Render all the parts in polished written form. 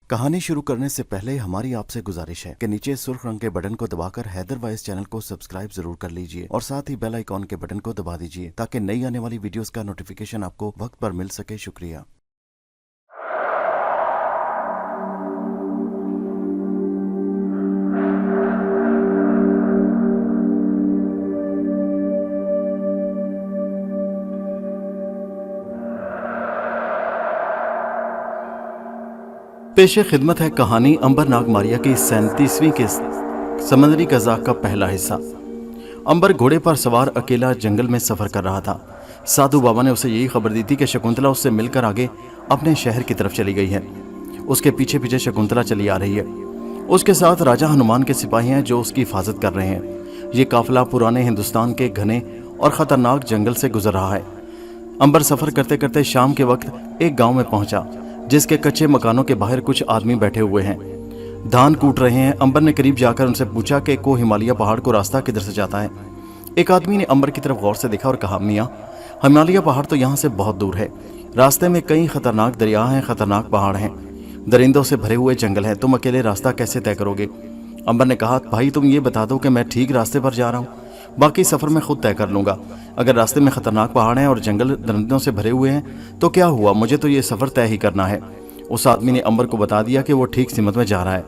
कहानी शुरू करने से पहले हमारी आपसे गुजारिश है कि नीचे सुर्ख रंग के बटन को दबाकर हैदर वॉइस चैनल को सब्सक्राइब जरूर कर लीजिए और साथ ही बेल आइकॉन के बटन को दबा दीजिए ताकि नई आने वाली वीडियोस का नोटिफिकेशन आपको वक्त पर मिल सके। शुक्रिया। पेशे खिदमत है कहानी अंबर नागमारिया की 37वीं किस्त समंदरी कज़ाक का पहला हिस्सा। अंबर घोड़े पर सवार अकेला जंगल में सफ़र कर रहा था। साधु बाबा ने उसे यही खबर दी थी कि शकुंतला उससे मिलकर आगे अपने शहर की तरफ चली गई है। उसके पीछे पीछे शकुंतला चली आ रही है। उसके साथ राजा हनुमान के सिपाही हैं जो उसकी हिफाजत कर रहे हैं। ये काफिला पुराने हिंदुस्तान के घने और ख़तरनाक जंगल से गुजर रहा है। अंबर सफ़र करते करते शाम के वक्त एक गाँव में पहुँचा जिसके कच्चे मकानों के बाहर कुछ आदमी बैठे हुए हैं, धान कूट रहे हैं। अंबर ने करीब जाकर उनसे पूछा कि को हिमालय पहाड़ को रास्ता किधर से जाता है। एक आदमी ने अंबर की तरफ गौर से देखा और कहा, मियाँ हिमालय पहाड़ तो यहाँ से बहुत दूर है। रास्ते में कई खतरनाक दरिया हैं, खतरनाक पहाड़ हैं, दरिंदों से भरे हुए जंगल हैं। तुम अकेले रास्ता कैसे तय करोगे? अंबर ने कहा, भाई तुम ये बता दो कि मैं ठीक रास्ते पर जा रहा हूँ, बाकी सफ़र मैं खुद तय कर लूँगा। अगर रास्ते में खतरनाक पहाड़ हैं और जंगल दरिंदों से भरे हुए हैं तो क्या हुआ, मुझे तो ये सफ़र तय ही करना है। उस आदमी ने अंबर को बता दिया कि वो ठीक सिमत में जा रहा है।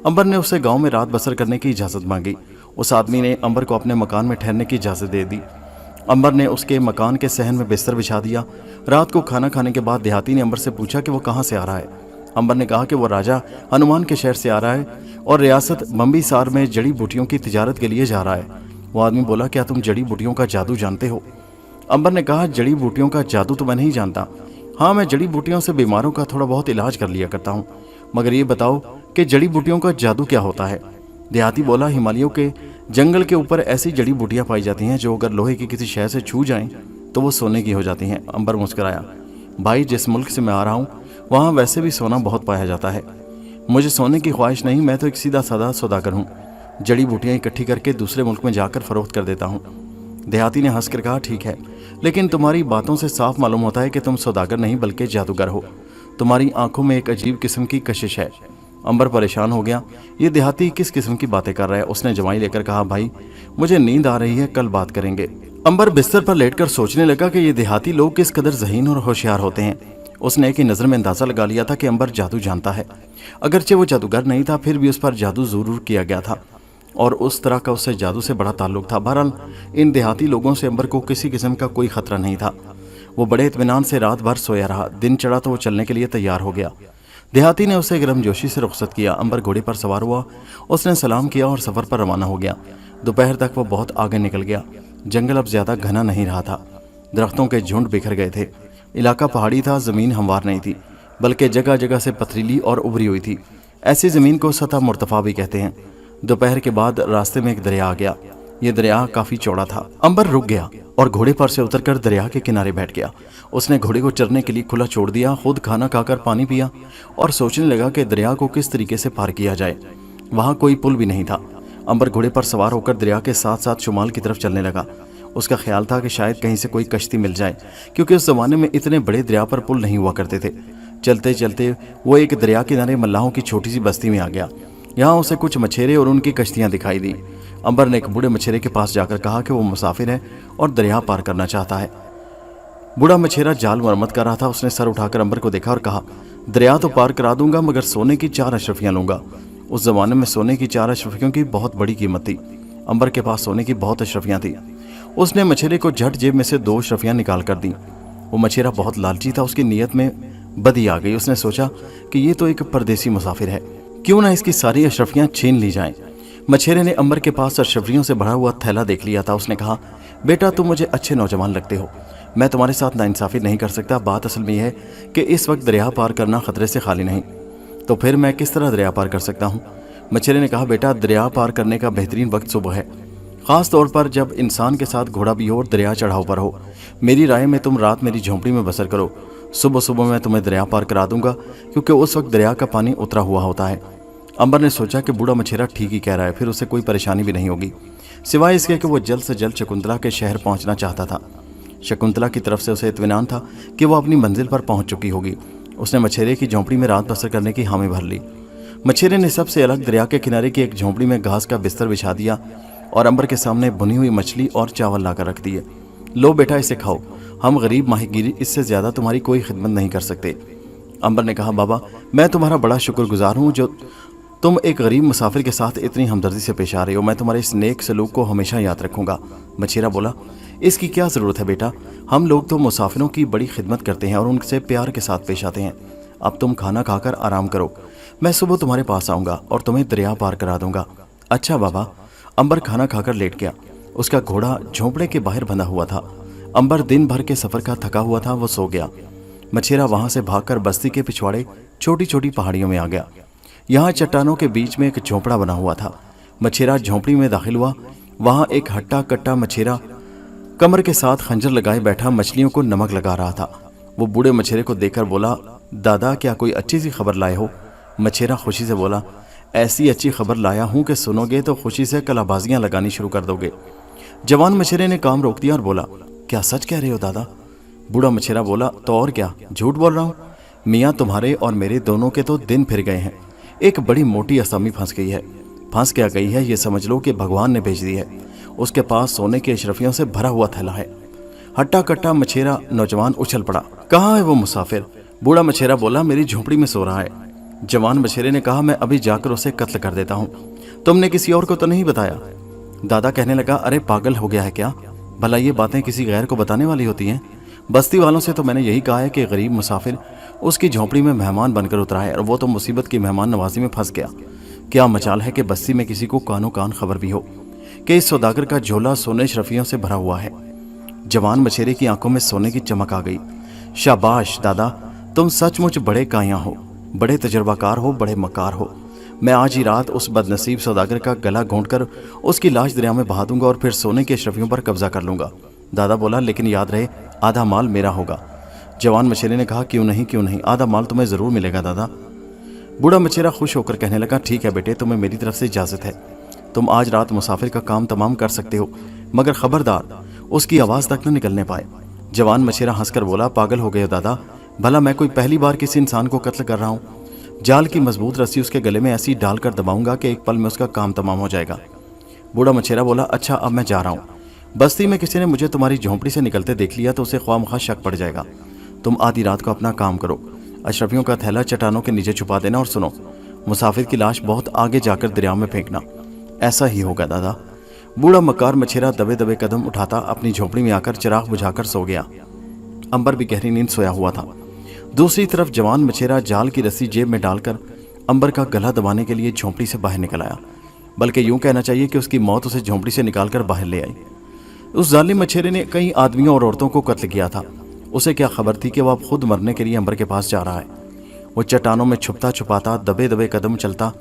अंबर ने उससे गांव में रात बसर करने की इजाज़त मांगी। उस आदमी ने अंबर को अपने मकान में ठहरने की इजाज़त दे दी। अंबर ने उसके मकान के सहन में बिस्तर बिछा दिया। रात को खाना खाने के बाद देहाती ने अंबर से पूछा कि वो कहाँ से आ रहा है। अंबर ने कहा कि वो राजा हनुमान के शहर से आ रहा है और रियासत बम्बीसार में जड़ी बूटियों की तिजारत के लिए जा रहा है। वो आदमी बोला, क्या तुम जड़ी बूटियों का जादू जानते हो? अंबर ने कहा, जड़ी बूटियों का जादू तो मैं नहीं जानता। हाँ, मैं जड़ी बूटियों से बीमारों का थोड़ा बहुत इलाज कर लिया करता हूँ, मगर ये बताओ कि जड़ी बूटियों का जादू क्या होता है? देहाती बोला, हिमालयों के जंगल के ऊपर ऐसी जड़ी बूटियाँ पाई जाती हैं जो अगर लोहे की किसी शय से छू जाएं तो वो सोने की हो जाती हैं। अंबर मुस्कुराया, भाई जिस मुल्क से मैं आ रहा हूँ वहाँ वैसे भी सोना बहुत पाया जाता है। मुझे सोने की ख्वाहिश नहीं, मैं तो एक सीधा साधा सौदागर हूँ। जड़ी बूटियाँ इकट्ठी करके दूसरे मुल्क में जाकर फरोख्त कर देता हूँ। देहाती ने हंसकर कहा, ठीक है, लेकिन तुम्हारी बातों से साफ मालूम होता है कि तुम सौदागर नहीं बल्कि जादूगर हो। तुम्हारी आंखों में एक अजीब किस्म की कशिश है। अंबर परेशान हो गया, ये देहाती किस किस्म की बातें कर रहा है। उसने जमाई लेकर कहा, भाई मुझे नींद आ रही है, कल बात करेंगे। अंबर बिस्तर पर लेटकर सोचने लगा कि ये देहाती लोग किस कदर ज़हीन और होशियार होते हैं। उसने एक ही नज़र में अंदाज़ा लगा लिया था कि अंबर जादू जानता है। अगरचे वो जादूगर नहीं था, फिर भी उस पर जादू ज़रूर किया गया था और उस तरह का उससे जादू से बड़ा ताल्लुक था। बहरहाल इन देहाती लोगों से अंबर को किसी किस्म का कोई खतरा नहीं था। वो बड़े इत्मीनान से रात भर सोया रहा। दिन चढ़ा तो वो चलने के लिए तैयार हो गया। देहाती ने उसे गर्मजोशी से रुखसत किया। अंबर घोड़े पर सवार हुआ, उसने सलाम किया और सफ़र पर रवाना हो गया। दोपहर तक वो बहुत आगे निकल गया। जंगल अब ज़्यादा घना नहीं रहा था, दरख्तों के झुंड बिखर गए थे। इलाका पहाड़ी था, ज़मीन हमवार नहीं थी बल्कि जगह जगह से पथरीली और उभरी हुई थी। ऐसी ज़मीन को सतह मुर्तफा भी कहते हैं। दोपहर के बाद रास्ते में एक दरिया आ गया। ये दरिया काफी चौड़ा था। अंबर रुक गया और घोड़े पर से उतरकर दरिया के किनारे बैठ गया। उसने घोड़े को चरने के लिए खुला छोड़ दिया, खुद खाना खाकर पानी पिया और सोचने लगा कि दरिया को किस तरीके से पार किया जाए। वहाँ कोई पुल भी नहीं था। अंबर घोड़े पर सवार होकर दरिया के साथ साथ शुमाल की तरफ चलने लगा। उसका ख्याल था कि शायद कहीं से कोई कश्ती मिल जाए, क्योंकि उस जमाने में इतने बड़े दरिया पर पुल नहीं हुआ करते थे। चलते चलते वो एक दरिया किनारे मल्लाहों की छोटी सी बस्ती में आ गया। यहाँ उसे कुछ मछेरे और उनकी कश्तियाँ दिखाई दी। अंबर ने एक बूढ़े मछेरे के पास जाकर कहा कि वो मुसाफिर है और दरिया पार करना चाहता है। बूढ़ा मछेरा जाल मरम्मत कर रहा था। उसने सर उठाकर अंबर को देखा और कहा, दरिया तो पार करा दूंगा मगर सोने की 4 अशरफियाँ लूँगा। उस जमाने में सोने की 4 अशरफियों की बहुत बड़ी कीमत थी। अंबर के पास सोने की बहुत अशरफियाँ थी। उसने मछेरे को झट जेब में से 2 अशरफियाँ निकाल कर दी। वो मछेरा बहुत लालची था, उसकी नीयत में बदी आ गई। उसने सोचा कि ये तो एक परदेसी मुसाफिर है, क्यों ना इसकी सारी अशरफियाँ छीन ली जाएं। मछेरे ने अंबर के पास अशरफियों से भरा हुआ थैला देख लिया था। उसने कहा, बेटा तुम मुझे अच्छे नौजवान लगते हो, मैं तुम्हारे साथ नाइंसाफ़ी नहीं कर सकता। बात असल में यह है कि इस वक्त दरिया पार करना खतरे से खाली नहीं, तो फिर मैं किस तरह दरिया पार कर सकता हूँ? मछेरे ने कहा, बेटा दरिया पार करने का बेहतरीन वक्त सुबह है, ख़ास तौर पर जब इंसान के साथ घोड़ा भी हो और दरिया चढ़ाव पर हो। मेरी राय में तुम रात मेरी झोंपड़ी में बसर करो, सुबह सुबह मैं तुम्हें दरिया पार करा दूंगा, क्योंकि उस वक्त दरिया का पानी उतरा हुआ होता है। अंबर ने सोचा कि बूढ़ा मछेरा ठीक ही कह रहा है, फिर उसे कोई परेशानी भी नहीं होगी, सिवाय इसके कि वो जल्द से जल्द शकुंतला के शहर पहुंचना चाहता था। शकुंतला की तरफ से उसे इत्मीनान था कि वो अपनी मंजिल पर पहुंच चुकी होगी। उसने मछेरे की झोंपड़ी में रात बसर करने की हामी भर ली। मछेरे ने सबसे अलग दरिया के किनारे की एक झोंपड़ी में घास का बिस्तर बिछा दिया और अंबर के सामने भुनी हुई मछली और चावल लाकर रख दिए। लो बेटा, इसे खाओ, हम गरीब माहीगीरी इससे ज्यादा तुम्हारी कोई खिदमत नहीं कर सकते। अंबर ने कहा, बाबा मैं तुम्हारा बड़ा शुक्रगुजार हूँ जो तुम एक गरीब मुसाफिर के साथ इतनी हमदर्दी से पेश आ रहे हो। मैं तुम्हारे इस नेक सलूक को हमेशा याद रखूंगा। मछेरा बोला, इसकी क्या ज़रूरत है बेटा, हम लोग तो मुसाफिरों की बड़ी खिदमत करते हैं और उनसे प्यार के साथ पेश आते हैं। अब तुम खाना खाकर आराम करो, मैं सुबह तुम्हारे पास आऊँगा और तुम्हें दरिया पार करा दूंगा। अच्छा बाबा। अंबर खाना खाकर लेट गया। उसका घोड़ा झोंपड़े के बाहर बंधा हुआ था। अंबर दिन भर के सफ़र का थका हुआ था, वो सो गया। मछेरा वहाँ से भागकर बस्ती के पिछवाड़े छोटी छोटी पहाड़ियों में आ गया। यहाँ चट्टानों के बीच में एक झोंपड़ा बना हुआ था। मछेरा झोंपड़ी में दाखिल हुआ। वहाँ एक हट्टा कट्टा मछेरा कमर के साथ खंजर लगाए बैठा मछलियों को नमक लगा रहा था। वो बूढ़े मछेरे को देखकर बोला, दादा क्या कोई अच्छी सी खबर लाए हो? मछेरा खुशी से बोला, ऐसी अच्छी खबर लाया हूँ कि सुनोगे तो खुशी से कलाबाजियाँ लगानी शुरू कर दोगे। जवान मछेरे ने काम रोक दिया और बोला, क्या सच कह रहे हो दादा? बूढ़ा मछेरा बोला, तो और क्या, झूठ बोल रहा हूँ? मियाँ तुम्हारे और मेरे दोनों के तो दिन फिर गए हैं। एक बड़ी मोटी असामी फंस गई है। फंस क्या गई है ये समझ लो कि भगवान ने भेज दी है। उसके पास सोने के अशरफियों से भरा हुआ थैला है। हट्टा कट्टा मछेरा नौजवान उछल पड़ा, कहाँ है वो मुसाफिर? बूढ़ा मछेरा बोला, मेरी झोंपड़ी में सो रहा है। जवान मछेरे ने कहा, मैं अभी जाकर उसे कत्ल कर देता हूँ। तुमने किसी और को तो नहीं बताया? दादा कहने लगा, अरे पागल हो गया है क्या? भला ये बातें किसी गैर को बताने वाली होती हैं? बस्ती वालों से तो मैंने यही कहा है कि गरीब मुसाफिर उसकी झोंपड़ी में मेहमान बनकर उतरा है और वो तो मुसीबत की मेहमान नवाजी में फंस गया। क्या मचाल है कि बस्ती में किसी को कानो कान खबर भी हो कि इस सौदागर का झोला सोने शरफियों से भरा हुआ है। जवान मछेरे की आंखों में सोने की चमक आ गई। शाबाश दादा, तुम सचमुच बड़े काया हो, बड़े तजर्बाकार हो, बड़े मकार हो। मैं आज ही रात उस बदनसीब सौदागर का गला घोंटकर उसकी लाश दरिया में बहा दूंगा और फिर सोने के अशरफियों पर कब्जा कर लूंगा। दादा बोला, लेकिन याद रहे आधा माल मेरा होगा। जवान मछेरे ने कहा, क्यों नहीं, आधा माल तुम्हें ज़रूर मिलेगा दादा। बूढ़ा मछेरा खुश होकर कहने लगा, ठीक है बेटे, तुम्हें मेरी तरफ से इजाज़त है। तुम आज रात मुसाफिर का काम तमाम कर सकते हो, मगर खबरदार उसकी आवाज़ तक न निकलने पाए। जवान मछेरा हंसकर बोला, पागल हो गए हो दादा, भला मैं कोई पहली बार किसी इंसान को कत्ल कर रहा हूँ? जाल की मजबूत रस्सी उसके गले में ऐसी डालकर दबाऊंगा कि एक पल में उसका काम तमाम हो जाएगा। बूढ़ा मछेरा बोला, अच्छा अब मैं जा रहा हूँ। बस्ती में किसी ने मुझे तुम्हारी झोंपड़ी से निकलते देख लिया तो उसे ख्वामखा शक पड़ जाएगा। तुम आधी रात को अपना काम करो, अशरफियों का थैला चट्टानों के नीचे छुपा देना और सुनो, मुसाफिर की लाश बहुत आगे जाकर दरिया में फेंकना। ऐसा ही होगा दादा। बूढ़ा मकार मछेरा दबे दबे कदम उठाता अपनी झोंपड़ी में आकर चिराग बुझाकर सो गया। अंबर भी गहरी नींद सोया हुआ था। दूसरी तरफ जवान मछेरा जाल की रस्सी जेब में डालकर अंबर का गला दबाने के लिए झोंपड़ी से बाहर निकल आया, बल्कि यूं कहना चाहिए कि उसकी मौत उसे झोंपड़ी से निकालकर बाहर ले आई। उस जालिम मछेरे ने कई आदमियों और औरतों को कत्ल किया था। उसे क्या खबर थी कि वह अब खुद मरने के लिए अंबर के पास जा रहा है। वो चट्टानों में छुपता छुपाता दबे दबे कदम चलता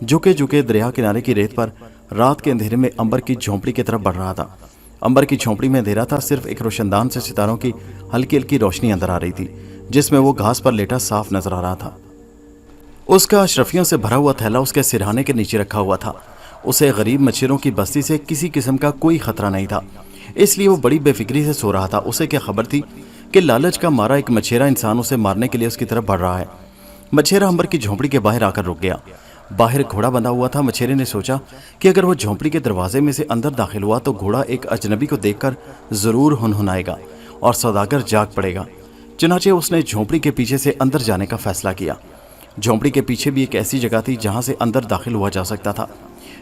झुके झुके दरिया किनारे की रेत पर रात के अंधेरे में अंबर की झोंपड़ी की तरफ बढ़ रहा था। अंबर की झोंपड़ी में अंधेरा था, सिर्फ एक रोशनदान से सितारों की हल्की हल्की रोशनी अंदर आ रही थी, जिसमें वो घास पर लेटा साफ नजर आ रहा था। उसका अशरफियों से भरा हुआ थैला उसके सिरहाने के नीचे रखा हुआ था। उसे गरीब मछेरों की बस्ती से किसी किस्म का कोई खतरा नहीं था, इसलिए वो बड़ी बेफिक्री से सो रहा था। उसे क्या खबर थी कि लालच का मारा एक मछेरा इंसान उसे मारने के लिए उसकी तरफ बढ़ रहा है। मछेरा अंबर की झोंपड़ी के बाहर आकर रुक गया। बाहर घोड़ा बंधा हुआ था। मछेरे ने सोचा कि अगर वो झोंपड़ी के दरवाजे में से अंदर दाखिल हुआ तो घोड़ा एक अजनबी को देखकर जरूर हुनहुनाएगा और सौदागर जाग पड़ेगा। चुनाचे उसने झोंपड़ी के पीछे से अंदर जाने का फैसला किया। झोंपड़ी के पीछे भी एक ऐसी जगह थी जहां से अंदर दाखिल हुआ जा सकता था।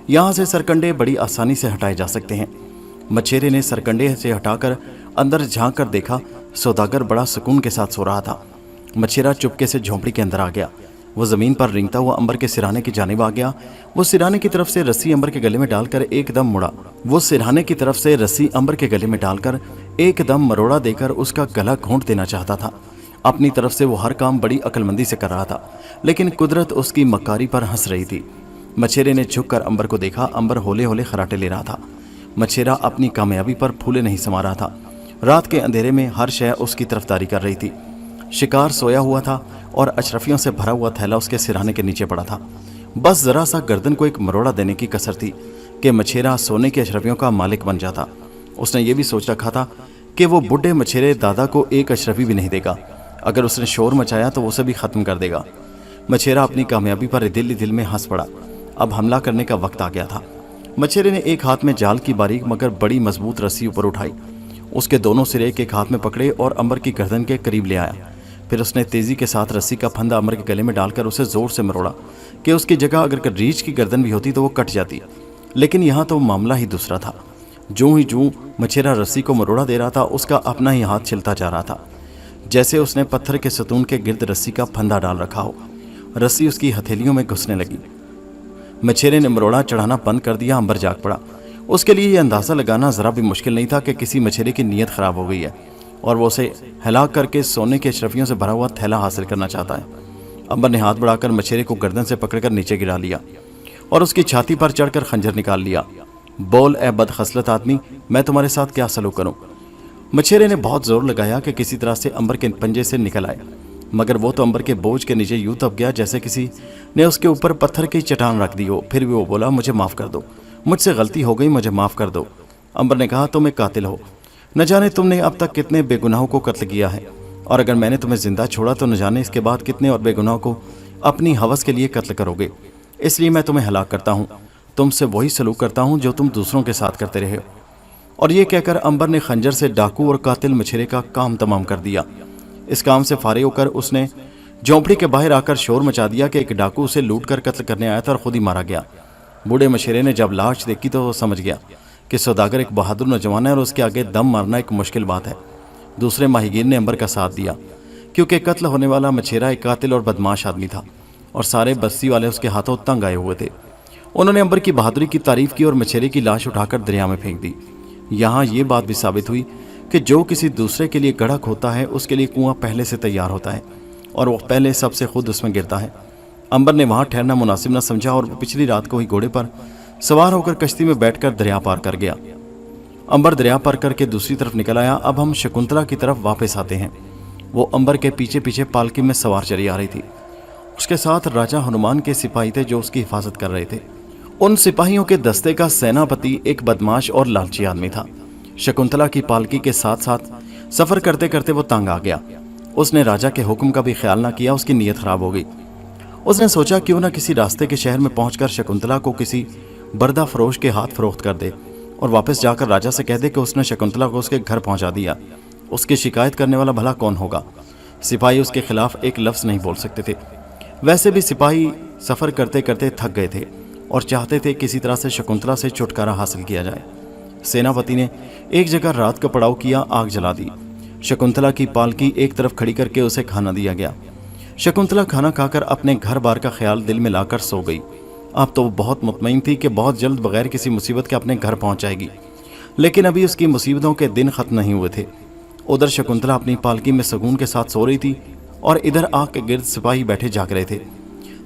यहाँ से सरकंडे बड़ी आसानी से हटाए जा सकते हैं। मछेरे ने सरकंडे से हटाकर अंदर झांक कर देखा, सौदागर बड़ा सुकून के साथ सो रहा था। मछेरा चुपके से झोंपड़ी के अंदर आ गया। वो जमीन पर रेंगता हुआ अंबर के सिराने की जानिब आ गया। वो सिराने की तरफ से रस्सी अंबर के गले में डालकर एकदम मुड़ा। वो सिरहाने की तरफ से रस्सी अंबर के गले में डालकर एकदम मरोड़ा देकर उसका गला घोंट देना चाहता था। अपनी तरफ से वो हर काम बड़ी अक्लमंदी से कर रहा था, लेकिन कुदरत उसकी मक्कारी पर हंस रही थी। मछेरे ने झुककर अंबर को देखा। अंबर होले होले खराटे ले रहा था। मछेरा अपनी कामयाबी पर फूले नहीं समा रहा था। रात के अंधेरे में हर शय उसकी तरफदारी कर रही थी। शिकार सोया हुआ था और अशरफियों से भरा हुआ थैला उसके सिरहाने के नीचे पड़ा था। बस जरा सा गर्दन को एक मरोड़ा देने की कसर थी कि मछेरा सोने के अशरफियों का मालिक बन जाता। उसने ये भी सोच रखा था कि वो बुढ़े मछेरे दादा को एक अशरफी भी नहीं देगा। اگر اس نے شور مچایا تو وہ اسے بھی ختم کر دے گا۔ مچھیرا اپنی کامیابی پر دل ہی دل میں ہنس پڑا۔ اب حملہ کرنے کا وقت آ گیا تھا۔ مچھیرے نے ایک ہاتھ میں جال کی باریک مگر بڑی مضبوط رسی اوپر اٹھائی، اس کے دونوں سرے ایک ہاتھ میں پکڑے اور امبر کی گردن کے قریب لے آیا۔ پھر اس نے تیزی کے ساتھ رسی کا پھندا امبر کے گلے میں ڈال کر اسے زور سے مروڑا کہ اس کی جگہ اگر ریچھ کی گردن بھی ہوتی تو وہ کٹ جاتی، لیکن یہاں تو معاملہ ہی دوسرا تھا۔ جو مچھیرا رسی کو مروڑا دے رہا تھا، اس کا اپنا ہی ہاتھ چھلتا جا رہا تھا، جیسے اس نے پتھر کے ستون کے گرد رسی کا پھندا ڈال رکھا ہو۔ رسی اس کی ہتھیلیوں میں گھسنے لگی۔ مچھیرے نے مروڑا چڑھانا بند کر دیا۔ امبر جاگ پڑا۔ اس کے لیے یہ اندازہ لگانا ذرا بھی مشکل نہیں تھا کہ کسی مچھیرے کی نیت خراب ہو گئی ہے اور وہ اسے ہلاک کر کے سونے کے اشرفیوں سے بھرا ہوا تھیلا حاصل کرنا چاہتا ہے۔ امبر نے ہاتھ بڑھا کر مچھیرے کو گردن سے پکڑ کر نیچے گرا لیا اور اس کی چھاتی پر چڑھ کر خنجر نکال لیا۔ بول اے بد خصلت آدمی، میں تمہارے ساتھ کیا سلوک کروں؟ مچھیرے نے بہت زور لگایا کہ کسی طرح سے امبر کے پنجے سے نکل آئے، مگر وہ تو امبر کے بوجھ کے نیچے یوں دب گیا جیسے کسی نے اس کے اوپر پتھر کی چٹان رکھ دی ہو۔ پھر بھی وہ بولا، مجھے معاف کر دو، مجھ سے غلطی ہو گئی، مجھے معاف کر دو۔ امبر نے کہا، تم ایک قاتل ہو، نہ جانے تم نے اب تک کتنے بے گناہوں کو قتل کیا ہے، اور اگر میں نے تمہیں زندہ چھوڑا تو نہ جانے اس کے بعد کتنے اور بے گناہوں کو اپنی ہوس کے لیے قتل کرو گے۔ اس لیے میں تمہیں ہلاک کرتا ہوں، تم سے وہی سلوک کرتا ہوں جو تم دوسروں کے ساتھ کرتے رہے ہو۔ اور یہ کہہ کر امبر نے خنجر سے ڈاکو اور قاتل مچھیرے کا کام تمام کر دیا۔ اس کام سے فارغ ہو کر اس نے جھونپڑی کے باہر آ کر شور مچا دیا کہ ایک ڈاکو اسے لوٹ کر قتل کرنے آیا تھا اور خود ہی مارا گیا۔ بوڑھے مچھیرے نے جب لاش دیکھی تو وہ سمجھ گیا کہ سوداگر ایک بہادر نوجوان ہے اور اس کے آگے دم مارنا ایک مشکل بات ہے۔ دوسرے ماہی گیر نے امبر کا ساتھ دیا کیونکہ قتل ہونے والا مچھیرا ایک قاتل اور بدماش آدمی تھا اور سارے بستی والے اس کے ہاتھوں تنگ آئے ہوئے تھے۔ انہوں نے امبر کی بہادری کی تعریف کی اور مچھیرے کی لاش اٹھا کر دریا میں پھینک دی۔ یہاں یہ بات بھی ثابت ہوئی کہ جو کسی دوسرے کے لیے گڑھا کھوتا ہے اس کے لیے کنواں پہلے سے تیار ہوتا ہے اور وہ پہلے سب سے خود اس میں گرتا ہے۔ امبر نے وہاں ٹھہرنا مناسب نہ سمجھا اور وہ پچھلی رات کو ہی گھوڑے پر سوار ہو کر کشتی میں بیٹھ کر دریا پار کر گیا۔ امبر دریا پار کر کے دوسری طرف نکل آیا۔ اب ہم شکنتلا کی طرف واپس آتے ہیں۔ وہ امبر کے پیچھے پیچھے پالکی میں سوار چلی آ رہی تھی۔ اس کے ساتھ راجہ ہنومان کے سپاہی تھے جو اس کی حفاظت کر رہے تھے۔ ان سپاہیوں کے دستے کا سیناپتی ایک بدماش اور لالچی آدمی تھا۔ شکنتلا کی پالکی کے ساتھ ساتھ سفر کرتے کرتے وہ تنگ آ گیا۔ اس نے راجہ کے حکم کا بھی خیال نہ کیا، اس کی نیت خراب ہو گئی۔ اس نے سوچا کیوں نہ کسی راستے کے شہر میں پہنچ کر شکنتلا کو کسی بردہ فروش کے ہاتھ فروخت کر دے اور واپس جا کر راجہ سے کہہ دے کہ اس نے شکنتلا کو اس کے گھر پہنچا دیا۔ اس کی شکایت کرنے والا بھلا کون ہوگا؟ سپاہی اس کے خلاف ایک لفظ نہیں بول سکتے تھے۔ ویسے بھی سپاہی سفر کرتے کرتے تھک گئے تھے اور چاہتے تھے کسی طرح سے شکنتلا سے چھٹکارا حاصل کیا جائے۔ سیناپتی نے ایک جگہ رات کا پڑاؤ کیا، آگ جلا دی۔ شکنتلا کی پالکی ایک طرف کھڑی کر کے اسے کھانا دیا گیا۔ شکنتلا کھانا کھا کر اپنے گھر بار کا خیال دل میں لا کر سو گئی۔ اب تو وہ بہت مطمئن تھی کہ بہت جلد بغیر کسی مصیبت کے اپنے گھر پہنچ جائے گی، لیکن ابھی اس کی مصیبتوں کے دن ختم نہیں ہوئے تھے۔ ادھر شکنتلا اپنی پالکی میں سکون کے ساتھ سو رہی تھی اور ادھر آگ کے گرد سپاہی بیٹھے جاگ رہے تھے۔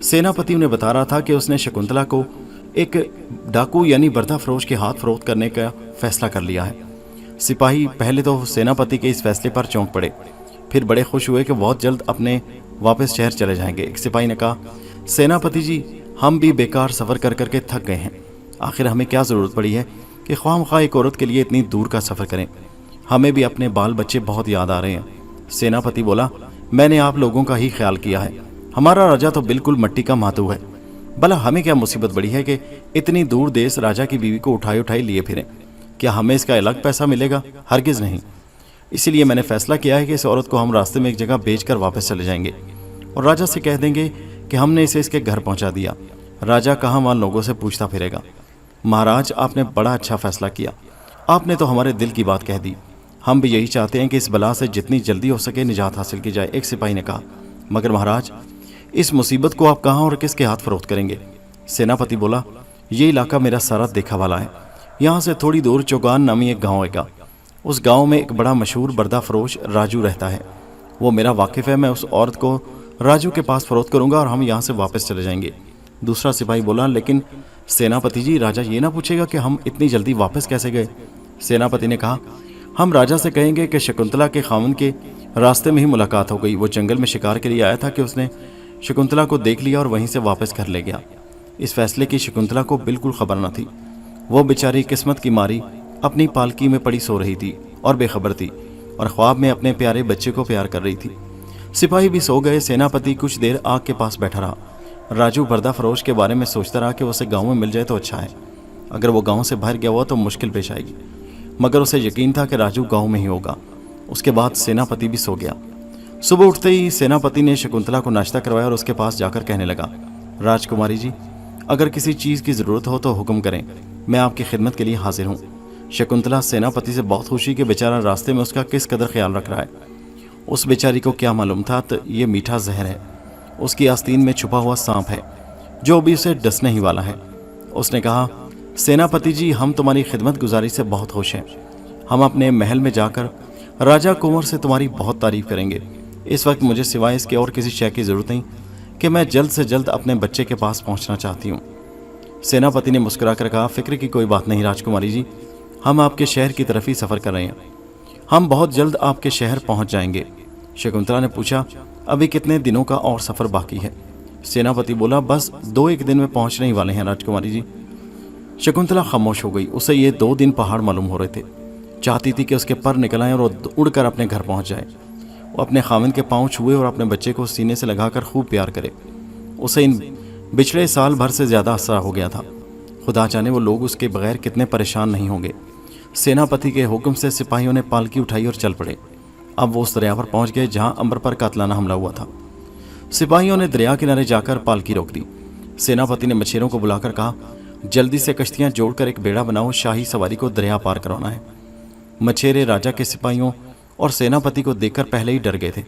سیناپتی انہیں بتا رہا تھا کہ اس نے شکنتلا کو ایک ڈاکو یعنی بردہ فروش کے ہاتھ فروخت کرنے کا فیصلہ کر لیا ہے۔ سپاہی پہلے تو سیناپتی کے اس فیصلے پر چونک پڑے، پھر بڑے خوش ہوئے کہ بہت جلد اپنے واپس شہر چلے جائیں گے۔ ایک سپاہی نے کہا، سیناپتی جی، ہم بھی بیکار سفر کر کر کے تھک گئے ہیں، آخر ہمیں کیا ضرورت پڑی ہے کہ خواہ مخواہ ایک عورت کے لیے اتنی دور کا سفر کریں؟ ہمیں بھی اپنے بال بچے بہت یاد آ رہے ہیں۔ سیناپتی بولا، میں نے آپ لوگوں کا ہی خیال کیا ہے، ہمارا راجہ تو بالکل مٹی کا ماتو ہے، بھلا ہمیں کیا مصیبت بڑی ہے کہ اتنی دور دیس راجہ کی بیوی کو اٹھائی لیے پھریں؟ کیا ہمیں اس کا الگ پیسہ ملے گا؟ ہرگز نہیں۔ اسی لیے میں نے فیصلہ کیا ہے کہ اس عورت کو ہم راستے میں ایک جگہ بیچ کر واپس چلے جائیں گے اور راجہ سے کہہ دیں گے کہ ہم نے اسے اس کے گھر پہنچا دیا۔ راجہ کہاں وہاں لوگوں سے پوچھتا پھرے گا۔ مہاراج، آپ نے بڑا اچھا فیصلہ کیا، آپ نے تو ہمارے دل کی بات کہہ دی۔ ہم بھی یہی چاہتے ہیں کہ اس بلا سے جتنی جلدی ہو سکے نجات حاصل کی جائے۔ ایک سپاہی نے کہا، مگر مہاراج، اس مصیبت کو آپ کہاں اور کس کے ہاتھ فروخت کریں گے؟ سیناپتی بولا، یہ علاقہ میرا سارا دیکھا والا ہے، یہاں سے تھوڑی دور چوگان نامی ایک گاؤں ہے گا، اس گاؤں میں ایک بڑا مشہور بردہ فروش راجو رہتا ہے، وہ میرا واقف ہے، میں اس عورت کو راجو کے پاس فروخت کروں گا اور ہم یہاں سے واپس چلے جائیں گے۔ دوسرا سپاہی بولا، لیکن سیناپتی جی، راجہ یہ نہ پوچھے گا کہ ہم اتنی جلدی واپس کیسے گئے؟ سیناپتی نے کہا، ہم راجہ سے کہیں گے کہ شکنتلا کے خاوند کے راستے میں ہی ملاقات ہو گئی، وہ جنگل میں شکار کے لیے آیا تھا کہ اس نے شکنتلا کو دیکھ لیا اور وہیں سے واپس گھر لے گیا۔ اس فیصلے کی شکنتلا کو بالکل خبر نہ تھی، وہ بیچاری قسمت کی ماری اپنی پالکی میں پڑی سو رہی تھی اور بے خبر تھی اور خواب میں اپنے پیارے بچے کو پیار کر رہی تھی۔ सिपाही भी सो गए। सेनापति कुछ देर आग के पास बैठा रहा। राजू पर्दा फरोश के बारे में सोचता रहा कि उसे गांव में मिल जाए तो अच्छा है। अगर वो गांव से बाहर गया हुआ तो मुश्किल पेश आएगी, मगर उसे यकीन था कि राजू गांव में ही होगा। उसके बाद सेनापति भी सो गया। सुबह उठते ही सेनापति ने शकुंतला को नाश्ता करवाया और उसके पास जाकर कहने लगा, राजकुमारी जी, अगर किसी चीज़ की ज़रूरत हो तो हुक्म करें, मैं आपकी खिदमत के लिए हाजिर हूँ। शकुंतला सेनापति से बहुत खुशी कि बेचारा रास्ते में उसका किस कदर ख्याल रख रहा है। उस बेचारी को क्या मालूम था तो ये मीठा जहर है, उसकी आस्तीन में छुपा हुआ सांप है जो अभी उसे डसने ही वाला है। उसने कहा, सेनापति जी, हम तुम्हारी खिदमत गुजारी से बहुत खुश हैं। हम अपने महल में जाकर राजा कुंवर से तुम्हारी बहुत तारीफ करेंगे। इस वक्त मुझे सिवाय इसके और किसी शय की ज़रूरत नहीं कि मैं जल्द से जल्द अपने बच्चे के पास पहुंचना चाहती हूँ। सेनापति ने मुस्कुराकर कहा, फिक्र की कोई बात नहीं राजकुमारी जी, हम आपके शहर की तरफ ही सफ़र कर रहे हैं। हम बहुत जल्द आपके शहर पहुंच जाएंगे। शकुंतला ने पूछा, अभी कितने दिनों का और सफ़र बाकी है? सेनापति बोला, बस 2-1 दिन में पहुंचने ही वाले हैं राजकुमारी जी। शकुंतला खामोश हो गई। उसे ये 2 दिन पहाड़ मालूम हो रहे थे। चाहती थी कि उसके पर निकल आए और उड़कर अपने घर पहुंच जाए। वो अपने खाविंद के पांव छुए और अपने बच्चे को सीने से लगाकर खूब प्यार करे। उसे इन पिछले साल भर से ज़्यादा असरा हो गया था। खुदा जाने वो लोग उसके बगैर कितने परेशान नहीं होंगे। सेनापति के हुक्म से सिपाहियों ने पालकी उठाई और चल पड़े। अब वो उस दरिया पर पहुंच गए जहां अंबर पर कातलाना हमला हुआ था। सिपाहियों ने दरिया किनारे जाकर पालकी रोक दी। सेनापति ने मछेरों को बुलाकर कहा, जल्दी से कश्तियां जोड़कर एक बेड़ा बनाओ, शाही सवारी को दरिया पार करवाना है। मछेरे राजा के सिपाहियों और सेनापति को देखकर पहले ही डर गए थे।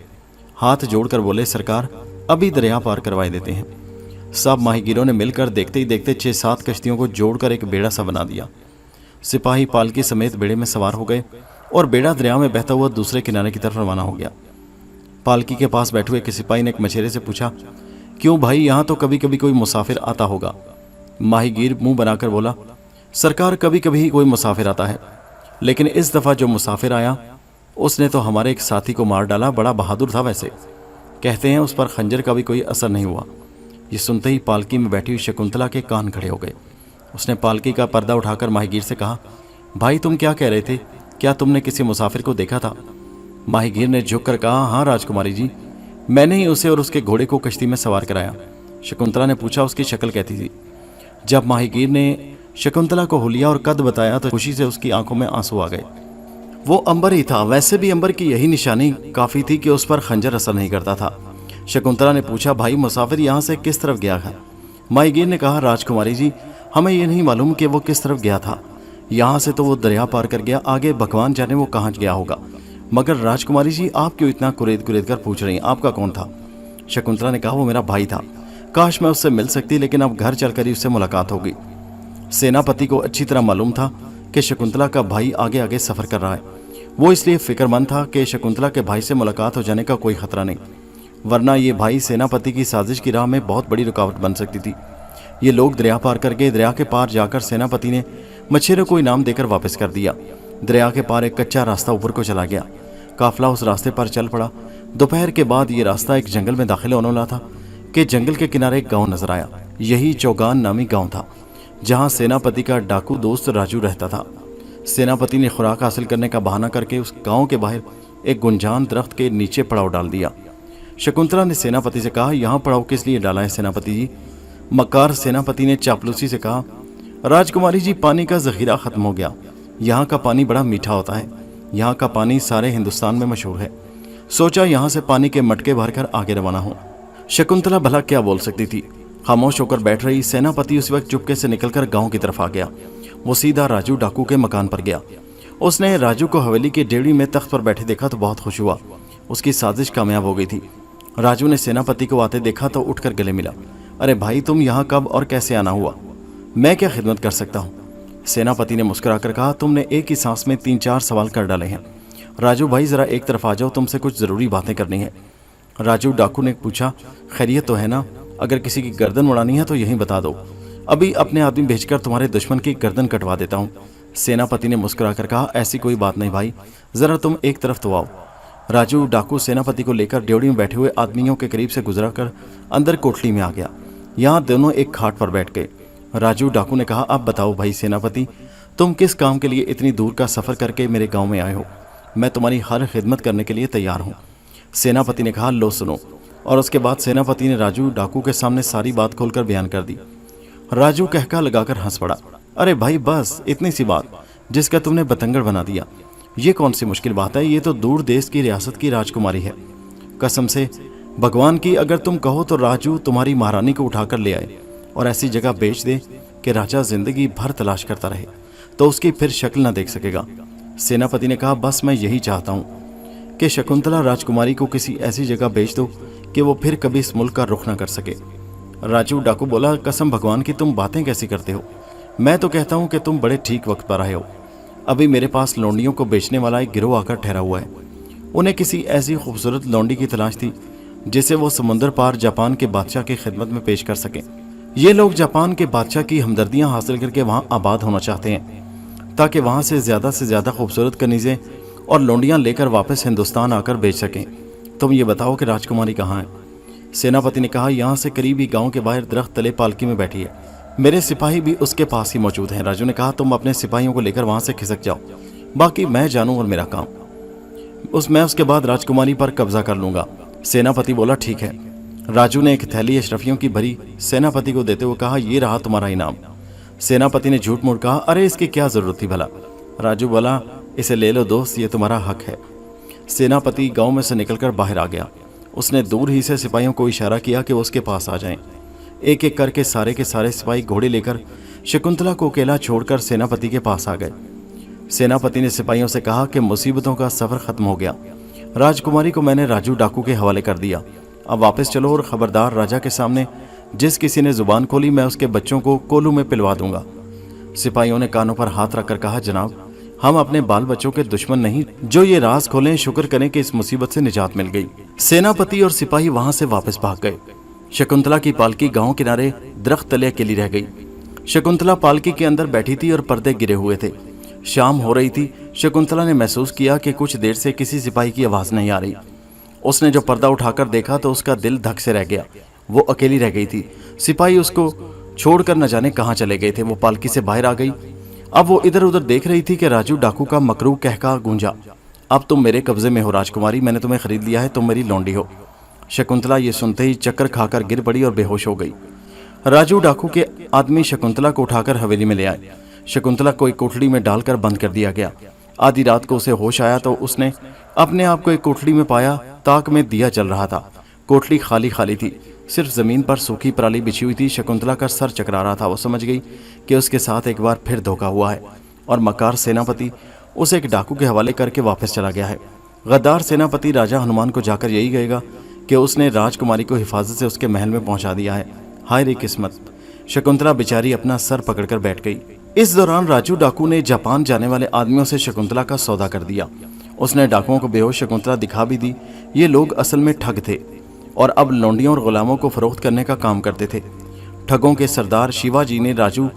हाथ जोड़कर बोले, सरकार, अभी दरिया पार करवाए देते हैं। सब माहीगीरों ने मिलकर देखते ही देखते 6-7 कश्तियों को जोड़कर एक बेड़ा सा बना दिया। सिपाही पालकी समेत बेड़े में सवार हो गए और बेड़ा दरिया में बहता हुआ दूसरे किनारे की तरफ रवाना हो गया। पालकी के पास बैठे हुए एक सिपाही ने एक मछेरे से पूछा, क्यों भाई, यहाँ तो कभी कभी कोई मुसाफिर आता होगा? माहीगीर मुंह बनाकर बोला, सरकार, कभी कभी ही कोई मुसाफिर आता है, लेकिन इस दफ़ा जो मुसाफिर आया उसने तो हमारे एक साथी को मार डाला। बड़ा बहादुर था वैसे। कहते हैं उस पर खंजर का भी कोई असर नहीं हुआ। ये सुनते ही पालकी में बैठी हुई शकुंतला के कान खड़े हो गए। उसने पालकी का पर्दा उठाकर माहीगीर से कहा, भाई तुम क्या कह रहे थे? क्या तुमने किसी मुसाफिर को देखा था? माहीगीर ने झुककर कहा, हाँ राजकुमारी जी, मैंने ही उसे और उसके घोड़े को कश्ती में सवार कराया। शकुंतला ने पूछा, उसकी शक्ल कैसी थी? जब माहीगीर ने शकुंतला को हुलिया और कद बताया तो खुशी से उसकी आंखों में आंसू आ गए। वो अंबर ही था। वैसे भी अंबर की यही निशानी काफ़ी थी कि उस पर खंजर असर नहीं करता था। शकुंतला ने पूछा, भाई मुसाफिर यहाँ से किस तरफ गया है? माहीगीर ने कहा, राजकुमारी जी, हमें ये नहीं मालूम कि वो किस तरफ गया था। यहाँ से तो वो दरिया पार कर गया, आगे भगवान जाने वो कहाँ गया होगा। मगर राजकुमारी जी, आप क्यों इतना कुरेद कुरेद कर पूछ रही हैं? आपका कौन था? शकुंतला ने कहा, वो मेरा भाई था। काश मैं उससे मिल सकती, लेकिन अब घर चलकर ही उससे मुलाकात होगी। सेनापति को अच्छी तरह मालूम था कि शकुंतला का भाई आगे आगे सफ़र कर रहा है। वो इसलिए फिक्रमंद था कि शकुंतला के भाई से मुलाकात हो जाने का कोई खतरा नहीं, वरना ये भाई सेनापति की साजिश की राह में बहुत बड़ी रुकावट बन सकती थी। ये लोग दरिया पार कर गए। दरिया के पार जाकर सेनापति ने मछेरों को इनाम देकर वापस कर दिया। दरिया के पार एक कच्चा रास्ता ऊपर को चला गया। काफिला उस रास्ते पर चल पड़ा। दोपहर के बाद ये रास्ता एक जंगल में दाखिल होने वाला था कि जंगल के किनारे एक गाँव नजर आया। यही चौगान नामी गाँव था, जहाँ सेनापति का डाकू दोस्त राजू रहता था। सेनापति ने खुराक हासिल करने का बहाना करके उस गांव के बाहर एक गुंजान दरख्त के नीचे पड़ाव डाल दिया। शकुंतला ने सेनापति से कहा, यहाँ पड़ाव किस लिए डाला है सेनापति जी? मक्कार सेनापति ने चापलूसी से कहा, राजकुमारी जी, पानी का जखीरा खत्म हो गया। यहाँ का पानी बड़ा मीठा होता है। यहाँ का पानी सारे हिंदुस्तान में मशहूर है। सोचा यहाँ से पानी के मटके भरकर आगे रवाना हो। शकुंतला भला क्या बोल सकती थी? खामोश होकर बैठ रही। सेनापति उस वक्त चुपके से निकलकर गांव की तरफ आ गया। वो सीधा राजू डाकू के मकान पर गया। उसने राजू को हवेली की डेवड़ी में तख्त पर बैठे देखा तो बहुत खुश हुआ। उसकी साजिश कामयाब हो गई थी। राजू ने सेनापति को आते देखा तो उठकर गले मिला। अरे भाई, तुम यहाँ कब और कैसे आना हुआ? मैं क्या खिदमत कर सकता हूँ? सेनापति ने मुस्कुराकर कहा, तुमने एक ही सांस में 3-4 सवाल कर डाले हैं। राजू भाई, ज़रा एक तरफ आ जाओ, तुमसे कुछ ज़रूरी बातें करनी है। राजू डाकू ने पूछा, खैरियत तो है ना? अगर किसी की गर्दन उड़ानी है तो यहीं बता दो, अभी अपने आदमी भेजकर तुम्हारे दुश्मन की गर्दन कटवा देता हूँ। सेनापति ने मुस्कुराकर कहा, ऐसी कोई बात नहीं भाई, ज़रा तुम एक तरफ तो आओ। राजू डाकू सेनापति को लेकर ड्योढ़ी में बैठे हुए आदमियों के करीब से गुजरा कर अंदर कोठली में आ गया। यहाँ दोनों एक खाट पर बैठ गए। राजू डाकू ने कहा, अब बताओ भाई सेनापति, तुम किस काम के लिए इतनी दूर का सफ़र करके मेरे गाँव में आए हो? मैं तुम्हारी हर खिदमत करने के लिए तैयार हूँ। सेनापति ने कहा, लो सुनो। और उसके बाद सेनापति ने राजू डाकू के सामने सारी बात खोलकर बयान कर दी। राजू कहका लगाकर हंस पड़ा। अरे भाई बस इतनी सी बात जिसका तुमने बतंगड़ बना दिया, ये कौन सी मुश्किल बात है? ये तो दूर देश की रियासत की राजकुमारी है। कसम से भगवान की, अगर तुम कहो तो राजू तुम्हारी महारानी को उठाकर ले आए और ऐसी जगह बेच दे कि राजा जिंदगी भर तलाश करता रहे, तो उसकी फिर शक्ल न देख सकेगा। सेनापति ने कहा, बस मैं यही चाहता हूँ कि शकुंतला राजकुमारी को किसी ऐसी जगह बेच दो कि वो फिर कभी इस मुल्क का रुख न कर सके। राजू डाकू बोला, कसम भगवान की तुम बातें कैसी करते हो? मैं तो कहता हूँ कि तुम बड़े ठीक वक्त पर आए हो। अभी मेरे पास लौंडियों को बेचने वाला एक गिरोह आकर ठहरा हुआ है। उन्हें किसी ऐसी खूबसूरत लौंडी की तलाश थी जिसे वो समुद्र पार जापान के बादशाह की खिदमत में पेश कर सकें। ये लोग जापान के बादशाह की हमदर्दियाँ हासिल करके वहाँ आबाद होना चाहते हैं ताकि वहाँ से ज़्यादा खूबसूरत कनीज़ें और लौंडियाँ लेकर वापस हिंदुस्तान आकर बेच सकें। तुम ये बताओ कि राजकुमारी कहाँ है? सेनापति ने कहा, यहाँ से करीब ही गाँव के बाहर दरख्त तले पालकी में बैठी है। मेरे सिपाही भी उसके पास ही मौजूद हैं। राजू ने कहा, तुम अपने सिपाहियों को लेकर वहाँ से खिसक जाओ, बाकी मैं जानूँ और मेरा काम। मैं उसके बाद राजकुमारी पर कब्जा कर लूँगा। सेनापति बोला, ठीक है। राजू ने एक थैली अशरफियों की भरी सेनापति को देते हुए कहा, ये रहा तुम्हारा इनाम। सेनापति ने झूठ मूठ कहा, अरे इसकी क्या ज़रूरत थी भला? राजू बोला, इसे ले लो दोस्त, ये तुम्हारा हक है। सेनापति गांव में से निकलकर बाहर आ गया। उसने दूर ही से सिपाहियों को इशारा किया कि वो उसके पास आ जाएं। एक एक करके सारे के सारे सिपाही घोड़े लेकर शकुंतला को अकेला छोड़कर सेनापति के पास आ गए। सेनापति ने सिपाहियों से कहा कि मुसीबतों का सफ़र ख़त्म हो गया। राजकुमारी को मैंने राजू डाकू के हवाले कर दिया। अब वापस चलो और ख़बरदार, राजा के सामने जिस किसी ने ज़ुबान खोली मैं उसके बच्चों को कोलू में पिलवा दूंगा। सिपाहियों ने कानों पर हाथ रखकर कहा, जनाब, हम अपने बाल बच्चों के दुश्मन नहीं, जो ये राज खोलें शुक्र करें कि इस मुसीबत से निजात मिल गई। सेनापति और सिपाही वहां से वापस भाग गए। शकुंतला की पालकी गांव किनारे दरख्त तले अकेली रह गई। शकुंतला पालकी के अंदर बैठी थी और पर्दे गिरे हुए थे। शाम हो रही थी। शकुंतला ने महसूस किया कि कुछ देर से किसी सिपाही की आवाज़ नहीं आ रही। उसने जो पर्दा उठाकर देखा तो उसका दिल धक से रह गया। वो अकेली रह गई थी। सिपाही उसको छोड़कर न जाने कहाँ चले गए थे। वो पालकी से बाहर आ गई। अब वो इधर उधर देख रही थी कि राजू डाकू का मकरू कहका गूंजा, अब तुम मेरे कब्जे में हो राजकुमारी, मैंने तुम्हें खरीद लिया है, तुम मेरी लौंडी हो। शकुंतला ये सुनते ही चक्कर खाकर गिर पड़ी और बेहोश हो गई। राजू डाकू के आदमी शकुंतला को उठाकर हवेली में ले आए। शकुंतला को एक कोठड़ी में डालकर बंद कर दिया गया। आधी रात को उसे होश आया तो उसने अपने आप को एक कोठड़ी में पाया। ताक में दिया जल रहा था। कोठड़ी खाली खाली थी, सिर्फ जमीन पर सूखी पराली बिछी हुई थी। शकुंतला का सर चकरा रहा था। वो समझ गई कि उसके साथ एक बार फिर धोखा हुआ है और मकार सेनापति उसे एक डाकू के हवाले करके वापस चला गया है। गद्दार सेनापति राजा हनुमान को जाकर यही कहेगा कि उसने राजकुमारी को हिफाजत से उसके महल में पहुंचा दिया है। हाय रे किस्मत। शकुंतला बेचारी अपना सर पकड़कर बैठ गई। इस दौरान राजू डाकू ने जापान जाने वाले आदमियों से शकुंतला का सौदा कर दिया। उसने डाकुओं को बेहोश शकुंतला दिखा भी दी। ये लोग असल में ठग थे और अब लौंडियों और गुलामों को फरोख्त करने का काम करते थे। ठगों के सरदार शिवाजी ने राजू